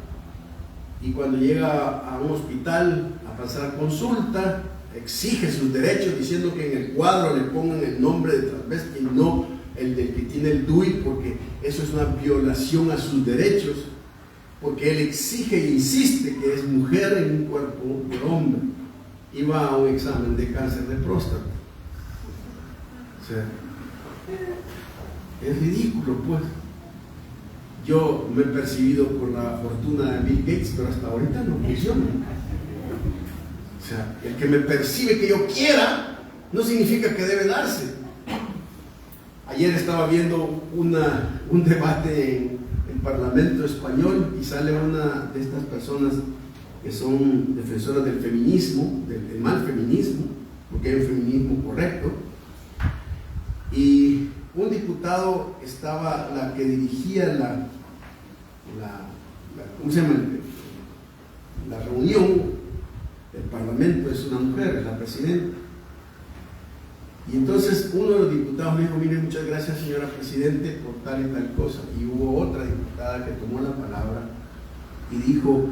y cuando llega a un hospital a pasar consulta exige sus derechos diciendo que en el cuadro le pongan el nombre de transvesti y no el del que tiene el DUI, porque eso es una violación a sus derechos, porque él exige e insiste que es mujer en un cuerpo de hombre, y va a un examen de cáncer de próstata. O sea, es ridículo, pues. Yo me he percibido por la fortuna de Bill Gates, pero hasta ahorita no funciona. O sea, el que me percibe que yo quiera no significa que debe darse. Ayer estaba viendo un debate en el Parlamento español y sale una de estas personas que son defensoras del feminismo, del mal feminismo, porque hay un feminismo correcto, y un diputado estaba, la que dirigía ¿cómo se llama? La reunión del Parlamento es una mujer, es la presidenta. Y entonces uno de los diputados me dijo, mire, muchas gracias señora Presidente por tal y tal cosa. Y hubo otra diputada que tomó la palabra y dijo,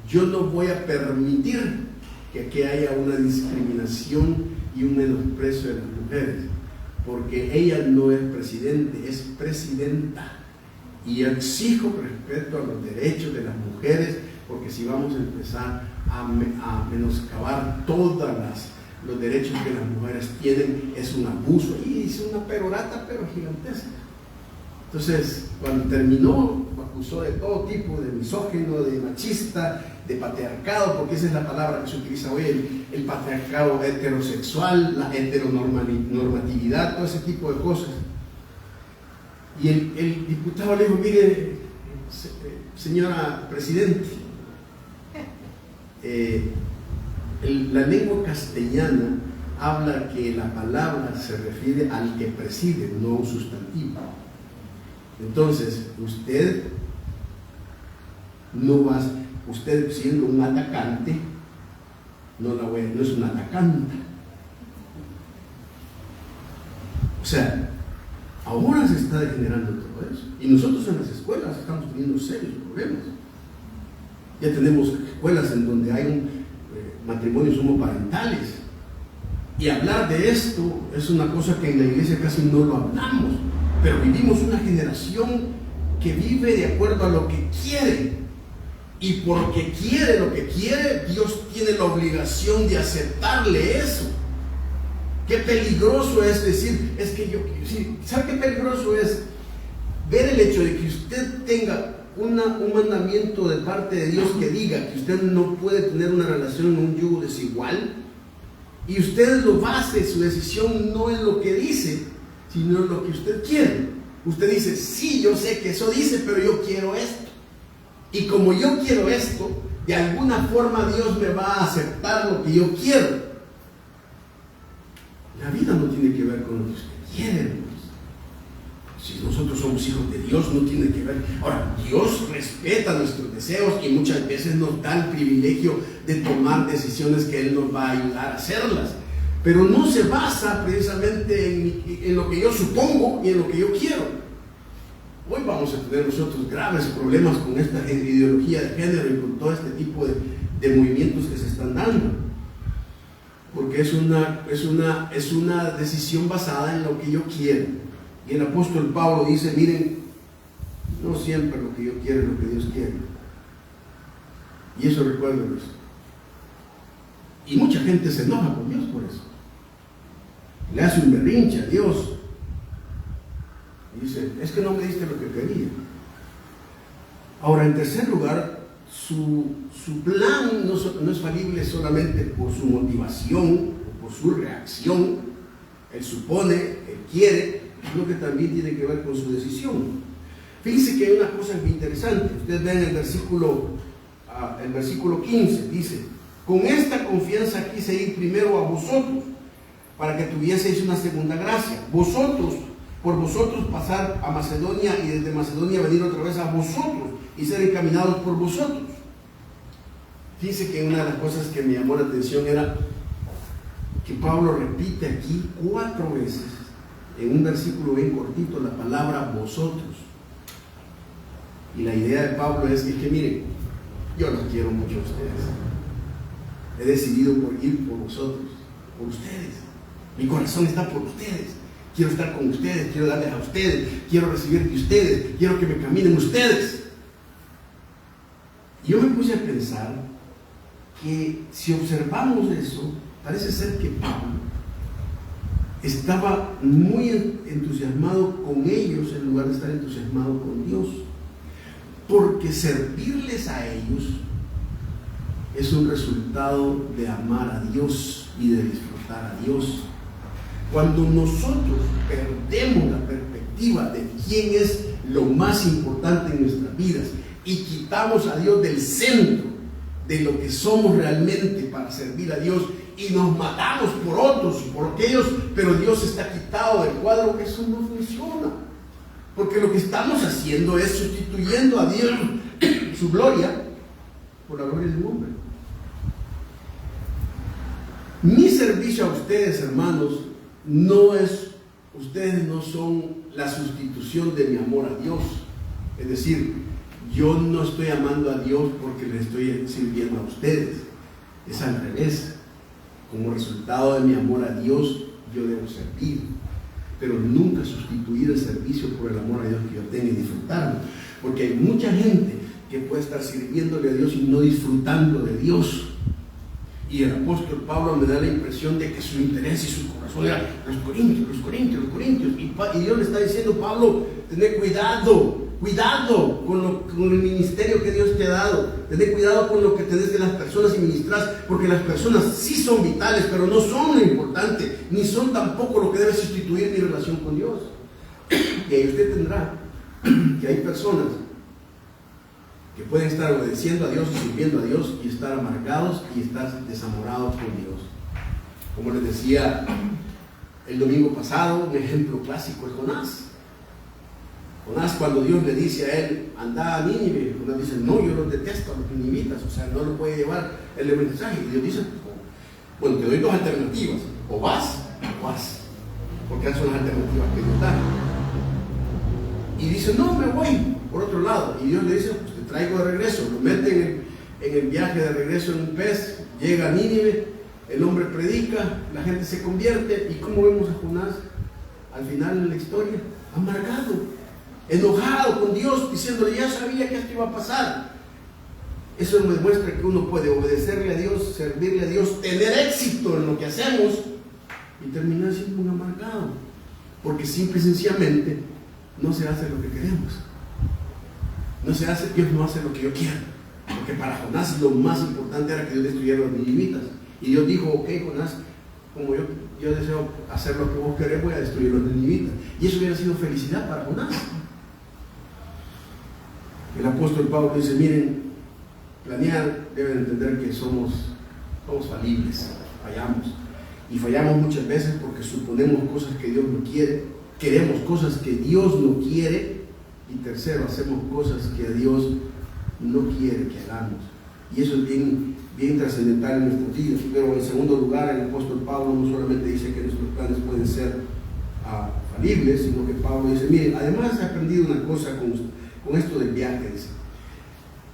yo no voy a permitir que aquí haya una discriminación y un menosprecio de las mujeres, porque ella no es presidente, es presidenta. Y exijo respeto a los derechos de las mujeres, porque si vamos a empezar a menoscabar todas los derechos que las mujeres tienen es un abuso. Y hizo una perorata, pero gigantesca. Entonces, cuando terminó, acusó de todo tipo, de misógino, de machista, de patriarcado, porque esa es la palabra que se utiliza hoy, el patriarcado heterosexual, la heteronormatividad, todo ese tipo de cosas. Y el diputado le dijo: mire, señora presidente, la lengua castellana habla que la palabra se refiere al que preside, no a un sustantivo. Entonces, usted siendo un atacante, no es un atacante. O sea, ahora se está degenerando todo eso. Y nosotros en las escuelas estamos teniendo serios problemas. Ya tenemos escuelas en donde hay matrimonios homoparentales. Y hablar de esto es una cosa que en la iglesia casi no lo hablamos. Pero vivimos una generación que vive de acuerdo a lo que quiere. Y porque quiere lo que quiere, Dios tiene la obligación de aceptarle eso. Qué peligroso es decir, es que yo, ¿sabe qué peligroso es? Ver el hecho de que usted tenga un mandamiento de parte de Dios que diga que usted no puede tener una relación en un yugo desigual, y usted lo base, su decisión no es lo que dice, sino lo que usted quiere. Usted dice: sí, yo sé que eso dice, pero yo quiero esto. Y como yo quiero esto, de alguna forma Dios me va a aceptar lo que yo quiero. La vida no tiene que ver con lo que usted quiere, hermanos. Si nosotros somos hijos de Dios, no tiene que ver. Ahora, Dios respeta nuestros deseos y muchas veces nos da el privilegio de tomar decisiones que Él nos va a ayudar a hacerlas. Pero no se basa precisamente en lo que yo supongo y en lo que yo quiero. Hoy vamos a tener nosotros graves problemas con esta ideología de género y con todo este tipo de movimientos que se están dando. Porque es una decisión basada en lo que yo quiero. Y el apóstol Pablo dice: miren, no siempre lo que yo quiero es lo que Dios quiere. Y eso recuérdenlo. Y mucha gente se enoja con Dios por eso. Le hace un berrinche a Dios. Y dice: es que no me diste lo que quería. Ahora, en tercer lugar, su plan no es falible solamente por su motivación o por su reacción. Él supone, él quiere, sino que también tiene que ver con su decisión. Fíjense que hay una cosa muy interesante. Ustedes ven el versículo 15, dice: con esta confianza quise ir primero a vosotros, para que tuvieseis una segunda gracia. Por vosotros pasar a Macedonia, y desde Macedonia venir otra vez a vosotros y ser encaminados por vosotros. Fíjense que una de las cosas que me llamó la atención era que Pablo repite aquí 4 veces, en un versículo bien cortito, la palabra vosotros. Y la idea de Pablo es que miren, yo los quiero mucho a ustedes. He decidido ir por vosotros, por ustedes. Mi corazón está por ustedes. Quiero estar con ustedes, quiero darles a ustedes, quiero recibir de ustedes, quiero que me caminen ustedes. Y yo me puse a pensar que si observamos eso, parece ser que Pablo estaba muy entusiasmado con ellos en lugar de estar entusiasmado con Dios. Porque servirles a ellos es un resultado de amar a Dios y de disfrutar a Dios. Cuando nosotros perdemos la perspectiva de quién es lo más importante en nuestras vidas y quitamos a Dios del centro de lo que somos realmente para servir a Dios y nos matamos por otros y por aquellos, pero Dios está quitado del cuadro, eso no funciona. Porque lo que estamos haciendo es sustituyendo a Dios, su gloria, por la gloria del hombre. Mi servicio a ustedes, hermanos, ustedes no son la sustitución de mi amor a Dios. Es decir, yo no estoy amando a Dios porque le estoy sirviendo a ustedes. Es al revés. Como resultado de mi amor a Dios, yo debo servir. Pero nunca sustituir el servicio por el amor a Dios que yo tengo y disfrutarlo. Porque hay mucha gente que puede estar sirviéndole a Dios y no disfrutando de Dios. Y el apóstol Pablo me da la impresión de que su interés y su corazón era los corintios. Y Dios le está diciendo, Pablo, ten cuidado con el ministerio que Dios te ha dado. Ten cuidado con lo que tenés de las personas y ministras, porque las personas sí son vitales, pero no son lo importante, ni son tampoco lo que debe sustituir mi relación con Dios. Y ahí usted tendrá que hay personas que pueden estar obedeciendo a Dios y sirviendo a Dios y estar amargados y estar desamorados con Dios. Como les decía el domingo pasado, un ejemplo clásico es Jonás. Jonás, cuando Dios le dice a él, anda a Nínive, Jonás dice, no, yo los detesto a los ninivitas, o sea, no lo puede llevar el mensaje. Y Dios dice, bueno, te doy dos alternativas, o vas, porque esas son las alternativas que Dios da. Y dice, no, me voy por otro lado. Y Dios le dice, pues te traigo de regreso. Lo mete en el viaje de regreso en un pez, llega a Nínive, el hombre predica, la gente se convierte. ¿Y cómo vemos a Jonás al final en la historia? Amargado, enojado con Dios, diciéndole, ya sabía que esto iba a pasar. Eso me demuestra que uno puede obedecerle a Dios, servirle a Dios, tener éxito en lo que hacemos y terminar siendo un amargado, porque simple y sencillamente no se hace lo que queremos. Dios no hace lo que yo quiero. Porque para Jonás lo más importante era que Dios destruyera a los ninivitas. Y Dios dijo, ok, Jonás, como yo deseo hacer lo que vos querés, voy a destruir a los ninivitas. Y eso hubiera sido felicidad para Jonás. El apóstol Pablo dice, miren, planear, deben entender que somos falibles, fallamos. Y fallamos muchas veces porque suponemos cosas que Dios no quiere, queremos cosas que Dios no quiere, y tercero, hacemos cosas que a Dios no quiere que hagamos. Y eso es bien trascendental en nuestras vidas. Pero en segundo lugar, el apóstol Pablo no solamente dice que nuestros planes pueden ser falibles, sino que Pablo dice, miren, además he aprendido una cosa con esto del viaje. Dice,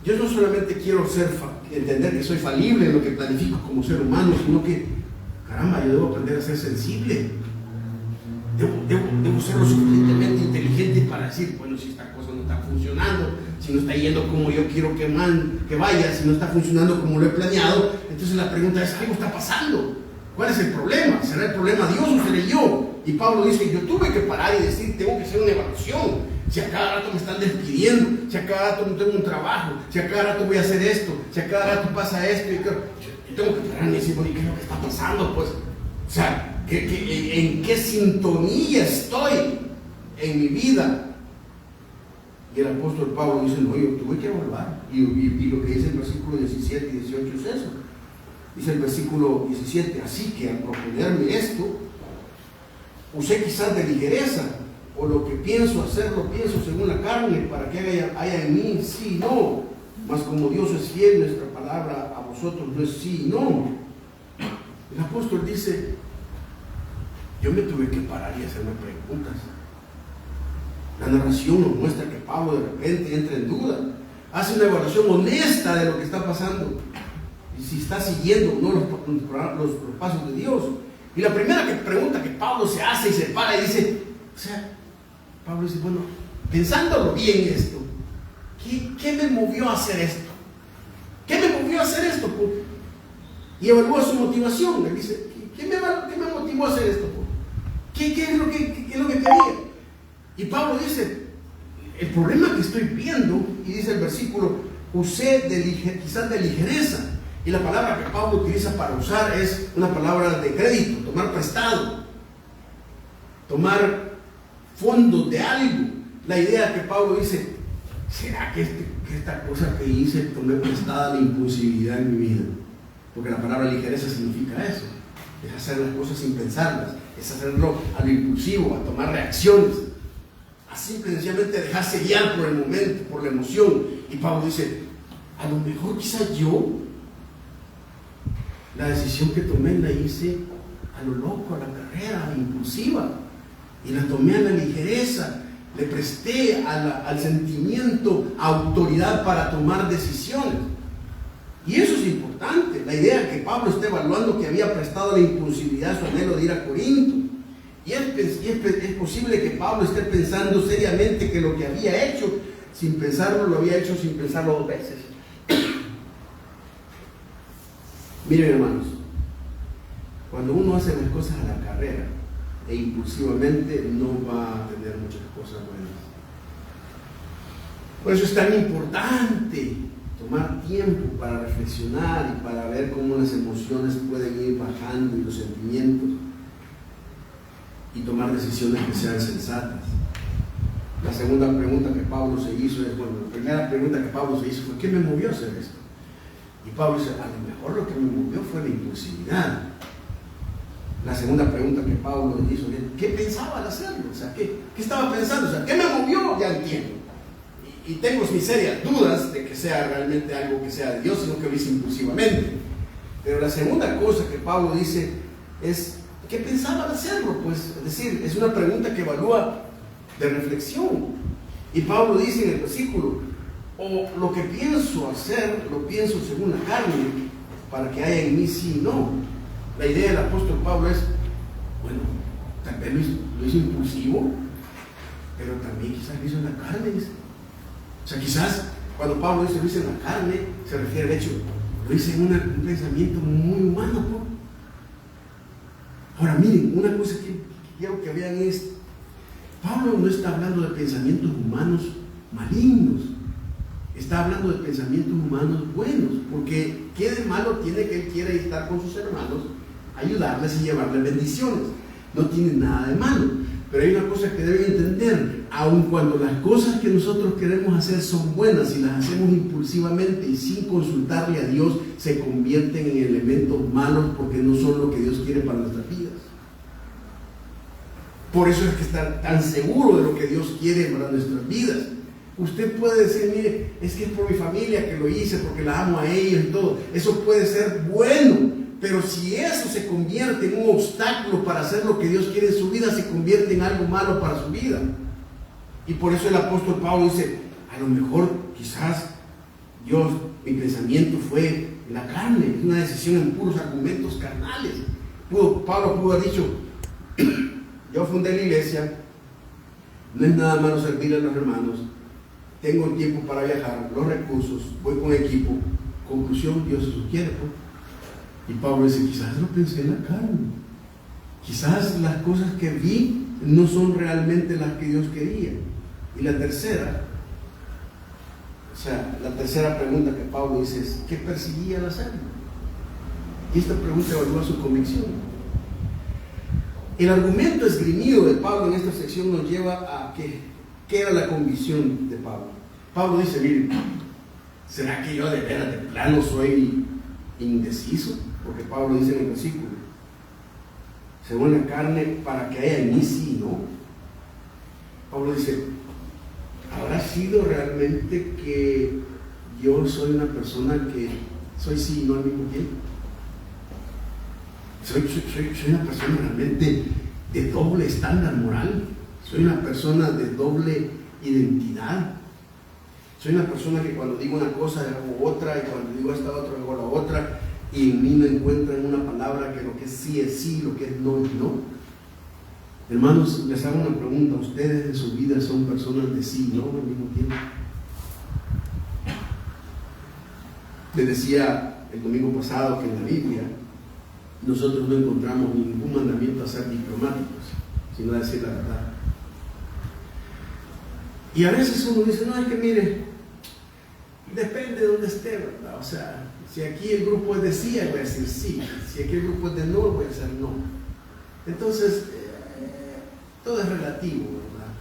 yo no solamente quiero entender que soy falible en lo que planifico como ser humano, sino que, caramba, yo debo aprender a ser sensible. Debo ser lo suficientemente inteligente para decir, bueno, si esta cosa no está funcionando, si no está yendo como yo quiero que vaya, si no está funcionando como lo he planeado, entonces la pregunta es, ¿algo está pasando? ¿Cuál es el problema? ¿Será el problema Dios o seré yo? Y Pablo dice, yo tuve que parar y decir, tengo que hacer una evaluación. Si a cada rato me están despidiendo, si a cada rato no tengo un trabajo, si a cada rato voy a hacer esto, si a cada rato pasa esto, yo tengo que parar y decir, bueno, ¿y qué es lo que está pasando? Pues, o sea, ¿en qué sintonía estoy en mi vida? Y el apóstol Pablo dice, no, yo tuve que evaluar. Y lo que dice el versículo 17 y 18 es eso. Dice el versículo 17, así que al proponerme esto, usé quizás de ligereza, o lo que pienso hacer, lo pienso según la carne, para que haya en mí sí y no. Mas como Dios es fiel, nuestra palabra a vosotros no es sí y no. El apóstol dice, yo me tuve que parar y hacerme preguntas. La narración nos muestra que Pablo de repente entra en duda, hace una evaluación honesta de lo que está pasando y si está siguiendo o no los pasos de Dios. Y la primera pregunta que Pablo se hace y se para y dice, o sea, Pablo dice, bueno, pensándolo bien esto, ¿qué me movió a hacer esto? ¿Qué me movió a hacer esto? Y evalúa su motivación. Le dice, ¿qué me motivó a hacer esto? ¿Qué es lo que quería? Y Pablo dice, el problema que estoy viendo, y dice el versículo, usé quizás de ligereza. Y la palabra que Pablo utiliza para usar es una palabra de crédito, tomar prestado, tomar fondos de algo. La idea que Pablo dice, ¿será que esta cosa que hice tomé prestada la impulsividad en mi vida? Porque la palabra ligereza significa eso, es hacer las cosas sin pensarlas, es hacerlo a lo impulsivo, a tomar reacciones, a simplemente dejarse guiar por el momento, por la emoción. Y Pablo dice, a lo mejor quizás yo la decisión que tomé la hice a lo loco, a la carrera, impulsiva, y la tomé a la ligereza, le presté al sentimiento autoridad para tomar decisiones. Y eso es importante, la idea que Pablo está evaluando que había prestado la impulsividad a su anhelo de ir a Corinto. Y es posible que Pablo esté pensando seriamente que lo que había hecho, sin pensarlo, lo había hecho sin pensarlo dos veces. Miren, hermanos, cuando uno hace las cosas a la carrera e impulsivamente, no va a tener muchas cosas buenas. Por eso es tan importante tomar tiempo para reflexionar y para ver cómo las emociones pueden ir bajando y los sentimientos, y tomar decisiones que sean sensatas. La segunda pregunta que Pablo se hizo es, bueno, la primera pregunta que Pablo se hizo fue, ¿qué me movió a hacer esto? Y Pablo dice, a lo mejor lo que me movió fue la impulsividad. La segunda pregunta que Pablo hizo es, ¿qué pensaba al hacerlo? O sea, ¿qué estaba pensando? O sea, ¿qué me movió? Ya entiendo. Y tengo mis serias dudas de que sea realmente algo que sea de Dios, sino que lo hice impulsivamente. Pero la segunda cosa que Pablo dice es, ¿qué pensaba al hacerlo? Pues, es decir, es una pregunta que evalúa de reflexión. Y Pablo dice en el versículo, o lo que pienso hacer, lo pienso según la carne, para que haya en mí sí y no. La idea del apóstol Pablo es, bueno, tal vez lo hizo impulsivo, pero también quizás lo hizo en la carne. O sea, quizás cuando Pablo dice lo hizo en la carne, se refiere al hecho, lo hice en un pensamiento muy humano, ¿no? Ahora miren, una cosa que quiero que vean es, Pablo no está hablando de pensamientos humanos malignos, está hablando de pensamientos humanos buenos, porque ¿qué de malo tiene que él quiera estar con sus hermanos, ayudarles y llevarles bendiciones? No tiene nada de malo. Pero hay una cosa que deben entender, aun cuando las cosas que nosotros queremos hacer son buenas y las hacemos impulsivamente y sin consultarle a Dios, se convierten en elementos malos porque no son lo que Dios quiere para nuestras vidas. Por eso es que estar tan seguro de lo que Dios quiere para nuestras vidas. Usted puede decir, mire, es que es por mi familia que lo hice, porque la amo a ellos y todo. Eso puede ser bueno. Pero si eso se convierte en un obstáculo para hacer lo que Dios quiere en su vida, se convierte en algo malo para su vida. Y por eso el apóstol Pablo dice, a lo mejor quizás mi pensamiento fue en la carne, es una decisión en puros argumentos carnales. Pablo pudo haber dicho, yo fundé la iglesia, no es nada malo servir a los hermanos, tengo el tiempo para viajar, los recursos, voy con equipo, conclusión, Dios lo quiere, pues. Y Pablo dice, quizás lo pensé en la carne, quizás las cosas que vi no son realmente las que Dios quería. Y la tercera pregunta que Pablo dice es, ¿qué perseguía al hacerlo? Y esta pregunta evalúa su convicción. El argumento esgrimido de Pablo en esta sección nos lleva a ¿qué era la convicción de Pablo? Pablo dice, miren, ¿será que yo de veras de plano soy indeciso? Porque Pablo dice en el versículo, según la carne, para que haya en mí sí y no. Pablo dice, ¿habrá sido realmente que yo soy una persona que soy sí y no al mismo tiempo? Soy una persona realmente de doble estándar moral. Soy una persona de doble identidad. Soy una persona que cuando digo una cosa hago otra, y cuando digo esta otra hago la otra, y en mí no encuentran una palabra que lo que es sí, lo que es no es no. Hermanos, les hago una pregunta, ¿ustedes en su vida son personas de sí y no al mismo tiempo? Les decía el domingo pasado que en la Biblia nosotros no encontramos ningún mandamiento a ser diplomáticos, sino a decir la verdad. Y a veces uno dice, no, es que mire, depende de dónde esté, ¿verdad? O sea, si aquí el grupo es de sí, voy a decir sí. Si aquí el grupo es de no, voy a decir no. Entonces, todo es relativo, ¿verdad?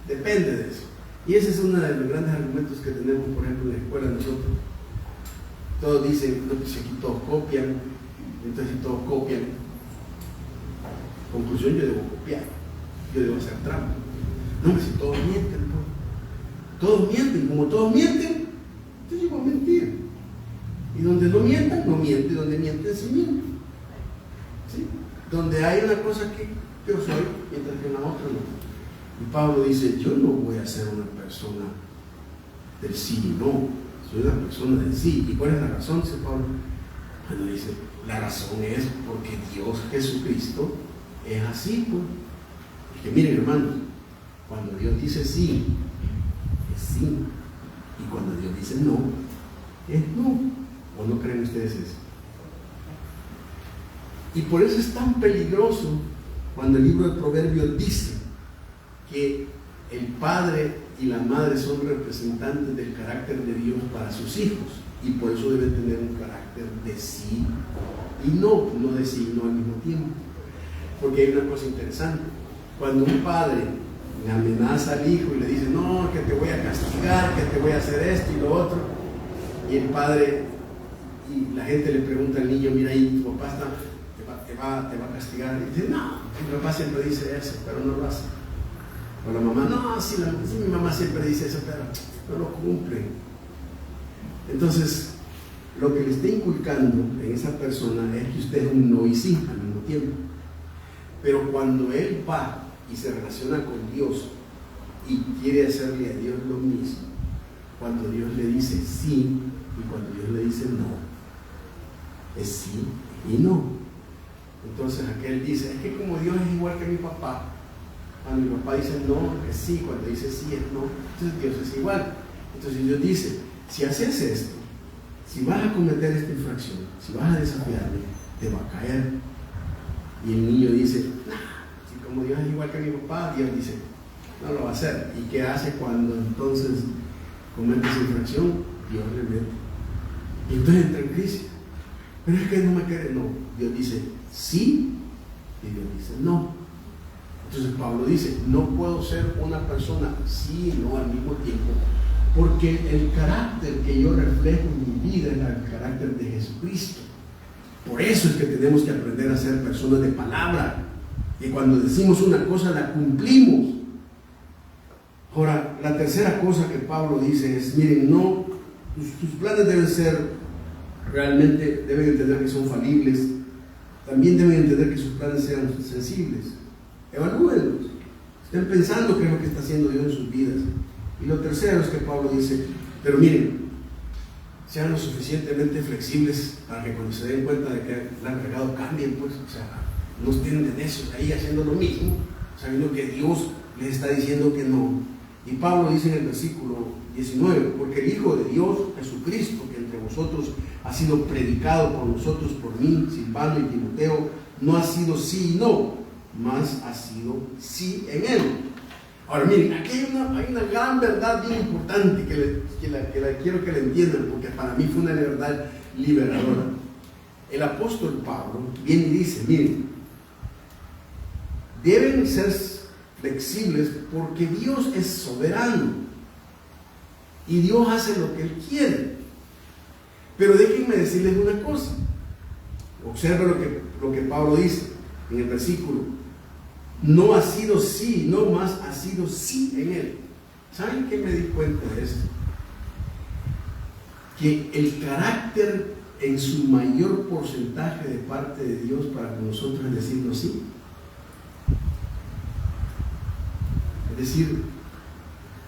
Depende de eso. Y ese es uno de los grandes argumentos que tenemos, por ejemplo, en la escuela nosotros. Todos dicen, no, pues aquí todos copian, entonces si todos copian, conclusión, yo debo copiar, yo debo hacer trampa. No, si todos mienten, pues. Todos mienten, como todos mienten, entonces yo voy a mentir. Y donde no mientan, no mienten, y donde mienten, sí mienten. ¿Sí? Donde hay una cosa que yo soy, mientras que en la otra no. Y Pablo dice, yo no voy a ser una persona del sí y no, soy una persona del sí. ¿Y cuál es la razón? Dice Pablo. Bueno, dice, la razón es porque Dios Jesucristo es así, pues. Es que miren, hermanos, cuando Dios dice sí, es sí. Y cuando Dios dice no, es no. ¿O no creen ustedes eso? Y por eso es tan peligroso cuando el libro de Proverbios dice que el padre y la madre son representantes del carácter de Dios para sus hijos, y por eso deben tener un carácter de sí y no de sí y no al mismo tiempo. Porque hay una cosa interesante: cuando un padre le amenaza al hijo y le dice, no, que te voy a castigar, que te voy a hacer esto y lo otro, y el padre, y la gente le pregunta al niño, mira, y tu papá te va a castigar, y dice, no, mi papá siempre dice eso, pero no lo hace. O la mamá, no, sí, mi mamá siempre dice eso, pero no lo cumple. Entonces, lo que le está inculcando en esa persona es que usted es un no y sí al mismo tiempo. Pero cuando él va y se relaciona con Dios y quiere hacerle a Dios lo mismo, cuando Dios le dice sí y cuando Dios le dice no, es sí y no. Entonces aquel dice, es que como Dios es igual que mi papá, cuando mi papá dice no, es sí, cuando dice sí es no, entonces Dios es igual. Entonces Dios dice, si haces esto, si vas a cometer esta infracción, si vas a desafiarme, te va a caer. Y el niño dice, si como Dios es igual que mi papá, Dios dice, no lo va a hacer. ¿Y qué hace cuando entonces comete esa infracción? Dios le mete. Y entonces entra en crisis. Pero es que no me quiere. No, Dios dice sí y Dios dice no. Entonces Pablo dice, no puedo ser una persona sí y no al mismo tiempo, porque el carácter que yo reflejo en mi vida es el carácter de Jesucristo. Por eso es que tenemos que aprender a ser personas de palabra, que cuando decimos una cosa la cumplimos. Ahora, la tercera cosa que Pablo dice es, miren, no, tus planes deben ser, realmente deben entender que son falibles, también deben entender que sus planes sean sensibles. Evalúenlos, estén pensando qué es lo que está haciendo Dios en sus vidas. Y lo tercero es que Pablo dice, pero miren, sean lo suficientemente flexibles para que cuando se den cuenta de que la han regado cambien, pues, o sea, no estén de necios ahí haciendo lo mismo, sabiendo que Dios les está diciendo que no. Y Pablo dice en el versículo 19, porque el Hijo de Dios, Jesucristo, que entre vosotros ha sido predicado por nosotros, por mí, Silvano y Timoteo, no ha sido sí y no, mas ha sido sí en él. Ahora miren, aquí hay una gran verdad bien importante que la quiero que la entiendan, porque para mí fue una verdad liberadora. El apóstol Pablo viene y dice, miren, deben ser flexibles porque Dios es soberano y Dios hace lo que Él quiere. Pero déjenme decirles una cosa. Observen lo que Pablo dice en el versículo. No ha sido sí, no más ha sido sí en él. ¿Saben qué me di cuenta de esto? Que el carácter en su mayor porcentaje de parte de Dios para con nosotros es decirnos sí. Es decir,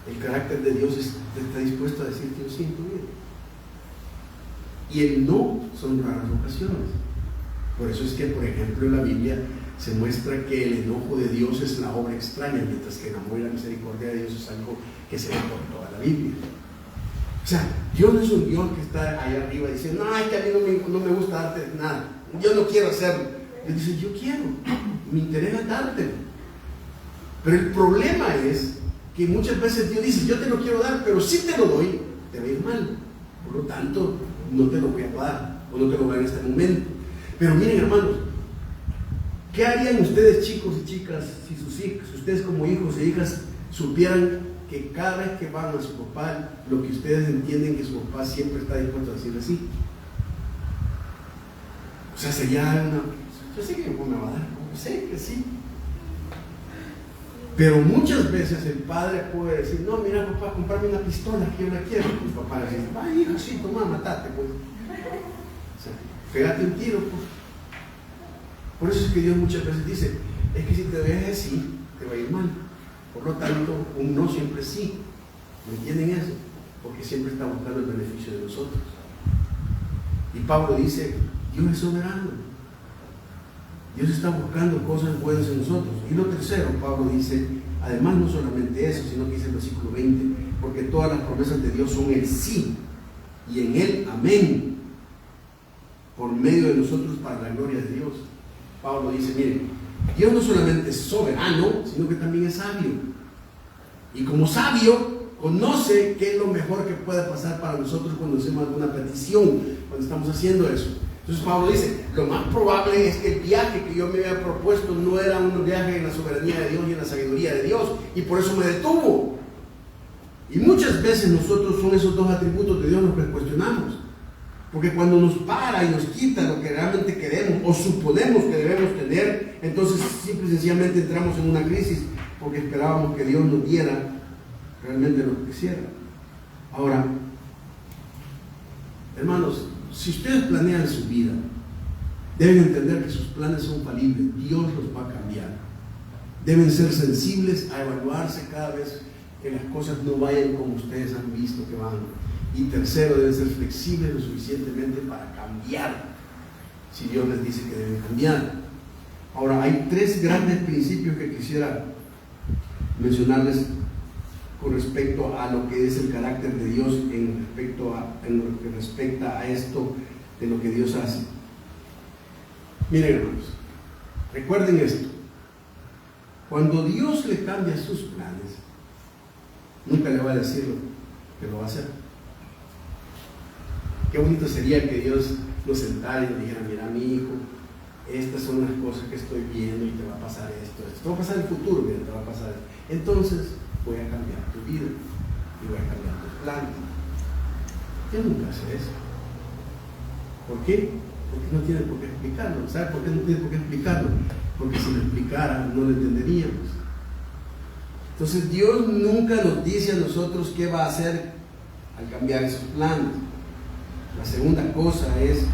el carácter de Dios está dispuesto a decirte yo sí en tu vida. Y el no son raras ocasiones. Por eso es que, por ejemplo, en la Biblia se muestra que el enojo de Dios es la obra extraña, mientras que el amor y la misericordia de Dios es algo que se ve por toda la Biblia. O sea, Dios no es un Dios que está ahí arriba diciendo, no, es que a mí no me gusta darte nada, yo no quiero hacerlo. Él dice, yo quiero, mi interés es dártelo. Pero el problema es que muchas veces Dios dice, yo te lo quiero dar, pero si te lo doy, te va a ir mal. Por lo tanto, no te lo voy a dar, o no te lo voy a dar en este momento. Pero miren, hermanos, ¿qué harían ustedes, chicos y chicas, si ustedes como hijos e hijas supieran que cada vez que van a su papá, lo que ustedes entienden que su papá siempre está dispuesto a decirle sí? O sea, sería una... Yo sé que mi papá me va a dar, sé que sí. Pero muchas veces el padre puede decir, no, mira papá, comprarme una pistola que yo la quiero. Y el papá le dice, ay hijo, sí, toma, matate pues. O sea, pégate un tiro pues. Por eso es que Dios muchas veces dice, es que si te dejas sí, te va a ir mal. Por lo tanto, un no siempre sí. ¿Me entienden eso? Porque siempre está buscando el beneficio de nosotros. Y Pablo dice, Dios es soberano. Dios está buscando cosas buenas en nosotros. Y lo tercero, Pablo dice, además no solamente eso, sino que dice el versículo 20, porque todas las promesas de Dios son el sí, y en él amén, por medio de nosotros para la gloria de Dios. Pablo dice, miren, Dios no solamente es soberano, sino que también es sabio. Y como sabio, conoce qué es lo mejor que puede pasar para nosotros cuando hacemos alguna petición, cuando estamos haciendo eso. Entonces Pablo dice, lo más probable es que el viaje que yo me había propuesto no era un viaje en la soberanía de Dios y en la sabiduría de Dios, y por eso me detuvo. Y muchas veces nosotros son esos dos atributos de Dios los que cuestionamos. Porque cuando nos para y nos quita lo que realmente queremos o suponemos que debemos tener, entonces simple y sencillamente entramos en una crisis porque esperábamos que Dios nos diera realmente lo que quisiera. Ahora, hermanos, si ustedes planean su vida, deben entender que sus planes son falibles. Dios los va a cambiar. Deben ser sensibles a evaluarse cada vez que las cosas no vayan como ustedes han visto que van. Y tercero, deben ser flexibles lo suficientemente para cambiar si Dios les dice que deben cambiar. Ahora, hay tres grandes principios que quisiera mencionarles con respecto a lo que es el carácter de Dios en lo que respecta a esto de lo que Dios hace. Miren, hermanos, recuerden esto: cuando Dios le cambia sus planes, nunca le va a decir que lo va a hacer. Qué bonito sería que Dios nos sentara y nos dijera, mira, mi hijo, estas son las cosas que estoy viendo y te va a pasar esto. Te va a pasar en el futuro, mira, te va a pasar esto. Entonces voy a cambiar tu vida y voy a cambiar tus planes. Él nunca hace eso. ¿Por qué? Porque no tiene por qué explicarlo. ¿Sabe por qué no tiene por qué explicarlo? Porque si lo explicara no lo entenderíamos. Entonces Dios nunca nos dice a nosotros qué va a hacer al cambiar esos planes. La segunda cosa es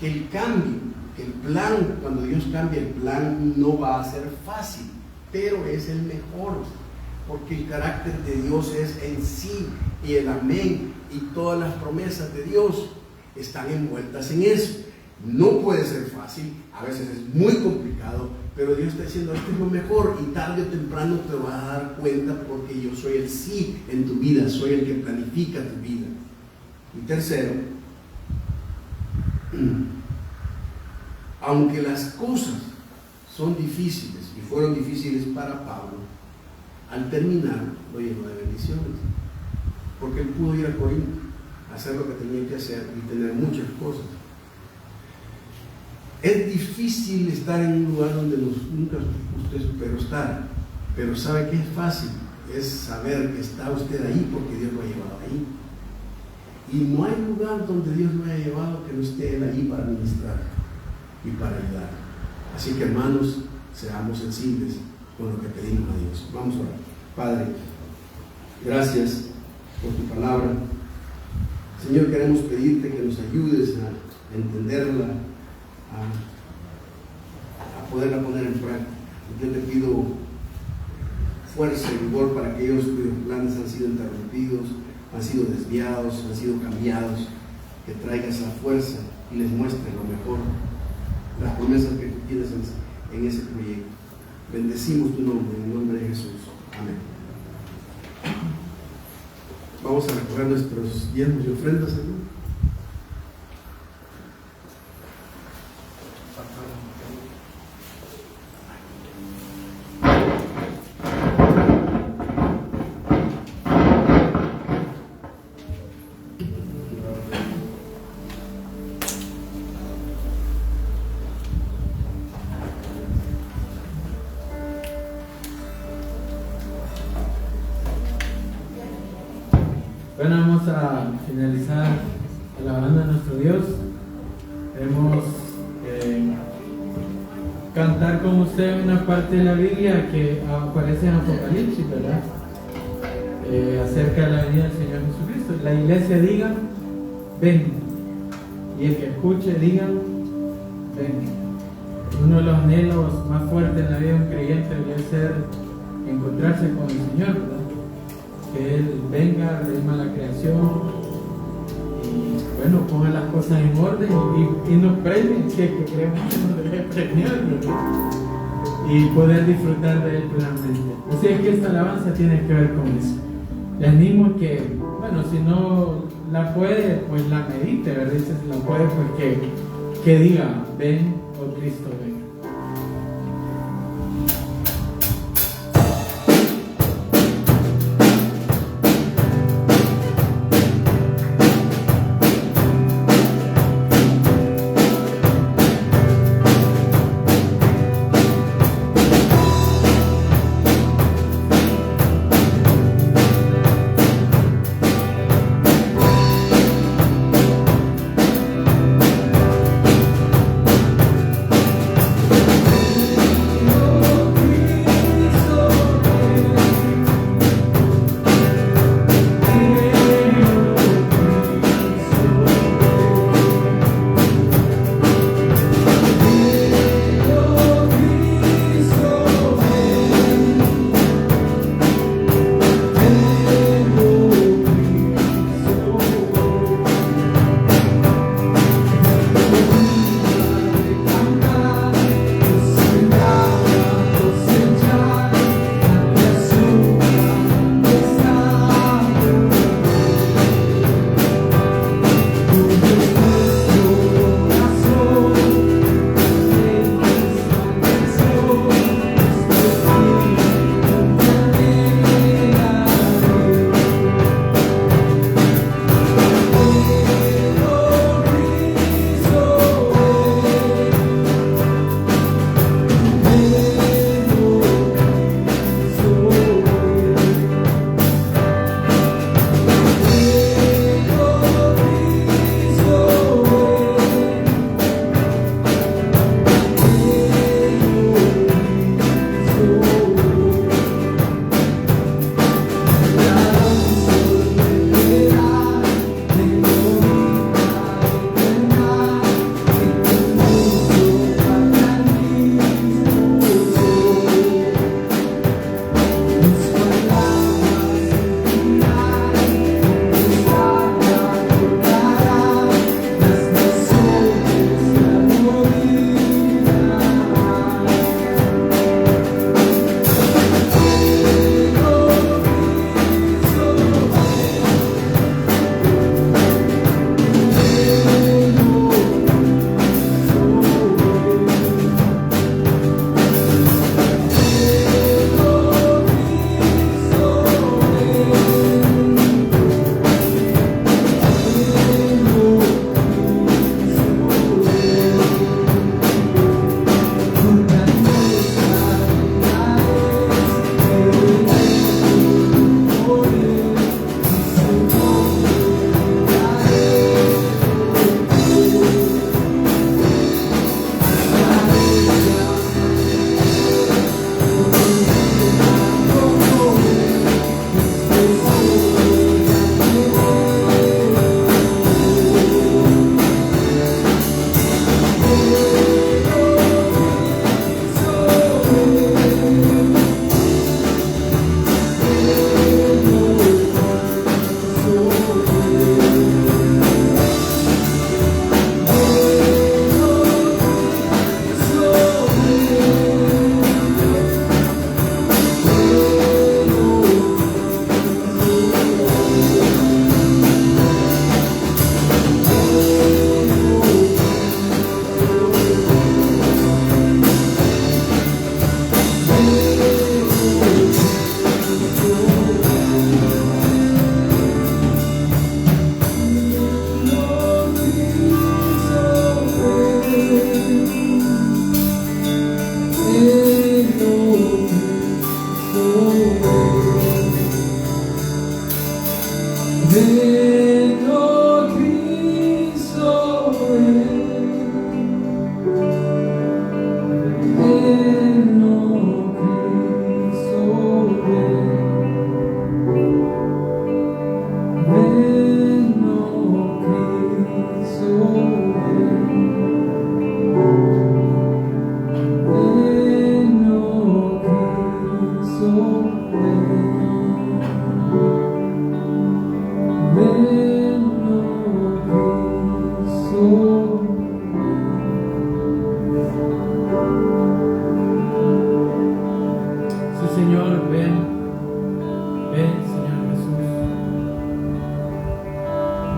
que el cambio, que el plan, cuando Dios cambia el plan, no va a ser fácil, pero es el mejor, porque el carácter de Dios es en sí, y el amén y todas las promesas de Dios están envueltas en eso. No puede ser fácil, a veces es muy complicado, pero Dios está diciendo, esto es lo mejor, y tarde o temprano te vas a dar cuenta, porque yo soy el sí en tu vida, soy el que planifica tu vida. Y tercero, aunque las cosas son difíciles y fueron difíciles para Pablo, al terminar lo llenó de bendiciones, porque él pudo ir a Corinto, hacer lo que tenía que hacer y tener muchas cosas. Es difícil estar en un lugar donde nunca usted superó estar, pero sabe que es fácil, es saber que está usted ahí porque Dios lo ha llevado ahí. Y no hay lugar donde Dios lo haya llevado que no esté Él allí para ministrar y para ayudar. Así que, hermanos, seamos sensibles con lo que pedimos a Dios. Vamos a orar. Padre, gracias por tu palabra. Señor, queremos pedirte que nos ayudes a entenderla, a poderla poner en práctica. Yo te pido fuerza y vigor para aquellos cuyos planes han sido interrumpidos, han sido desviados, han sido cambiados, que traigas la fuerza y les muestres lo mejor, las promesas que tú tienes en ese proyecto. Bendecimos tu nombre, en el nombre de Jesús. Amén. Vamos a recoger nuestros diezmos y ofrendas, hermano. Bueno, vamos a finalizar alabando a nuestro Dios. Queremos cantar con usted una parte de la Biblia que aparece en Apocalipsis, ¿verdad? Acerca de la venida del Señor Jesucristo. La iglesia diga, ven. Y el que escuche diga, ven. Uno de los anhelos más fuertes en la vida de un creyente debe ser encontrarse con el Señor, ¿verdad? Que Él venga, redima la creación y bueno, ponga las cosas en orden y nos premie, que creemos que nos debe premiar, ¿verdad? Y poder disfrutar de Él plenamente. Así es que esta alabanza tiene que ver con eso. Le animo que, bueno, si no la puede, pues la medite, ¿verdad? Si la puede, pues que diga, ven, o Cristo venga.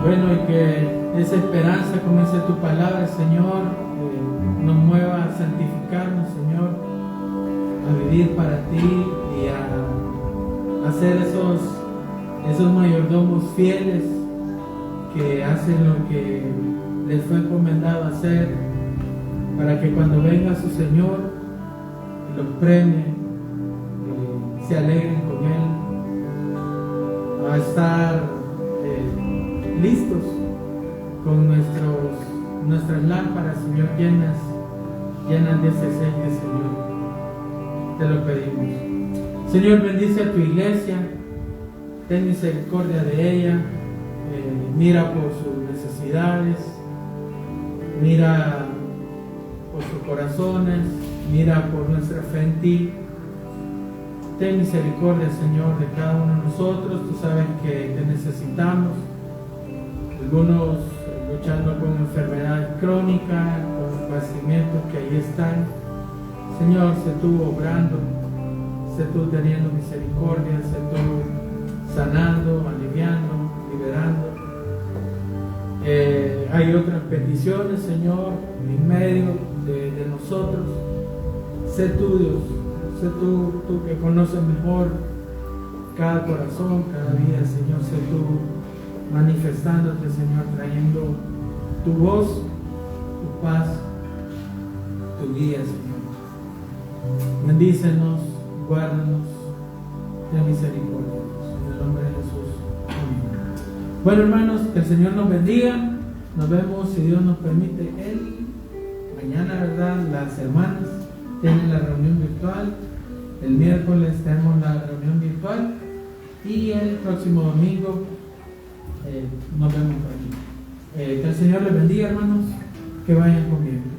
Bueno, y que esa esperanza, como dice tu palabra, Señor, nos mueva a santificarnos, Señor, a vivir para ti y a hacer esos mayordomos fieles que hacen lo que les fue encomendado hacer, para que cuando venga su Señor y los premie, se alegren con Él, a estar listos con nuestras lámparas, Señor, llenas de ese aceite, Señor. Te lo pedimos. Señor, bendice a tu iglesia, ten misericordia de ella, mira por sus necesidades, mira por sus corazones, mira por nuestra fe en ti. Ten misericordia, Señor, de cada uno de nosotros. Tú sabes que te necesitamos. Algunos luchando con enfermedades crónicas, con padecimientos que ahí están. Señor, sé tú obrando, sé tú teniendo misericordia, sé tú sanando, aliviando, liberando. Hay otras peticiones, Señor, en medio de nosotros. Sé tú, Dios, sé tú que conoces mejor cada corazón, cada vida, Señor. Sé tú manifestándote, Señor, trayendo tu voz, tu paz, tu guía, Señor. Bendícenos, guárdanos, ten misericordia, en el nombre de Jesús. Amén. Bueno, hermanos, que el Señor nos bendiga. Nos vemos, si Dios nos permite, mañana, ¿verdad? Las hermanas tienen la reunión virtual. El miércoles tenemos la reunión virtual. Y el próximo domingo nos vemos por aquí. Que el Señor les bendiga, hermanos. Que vayan con bien.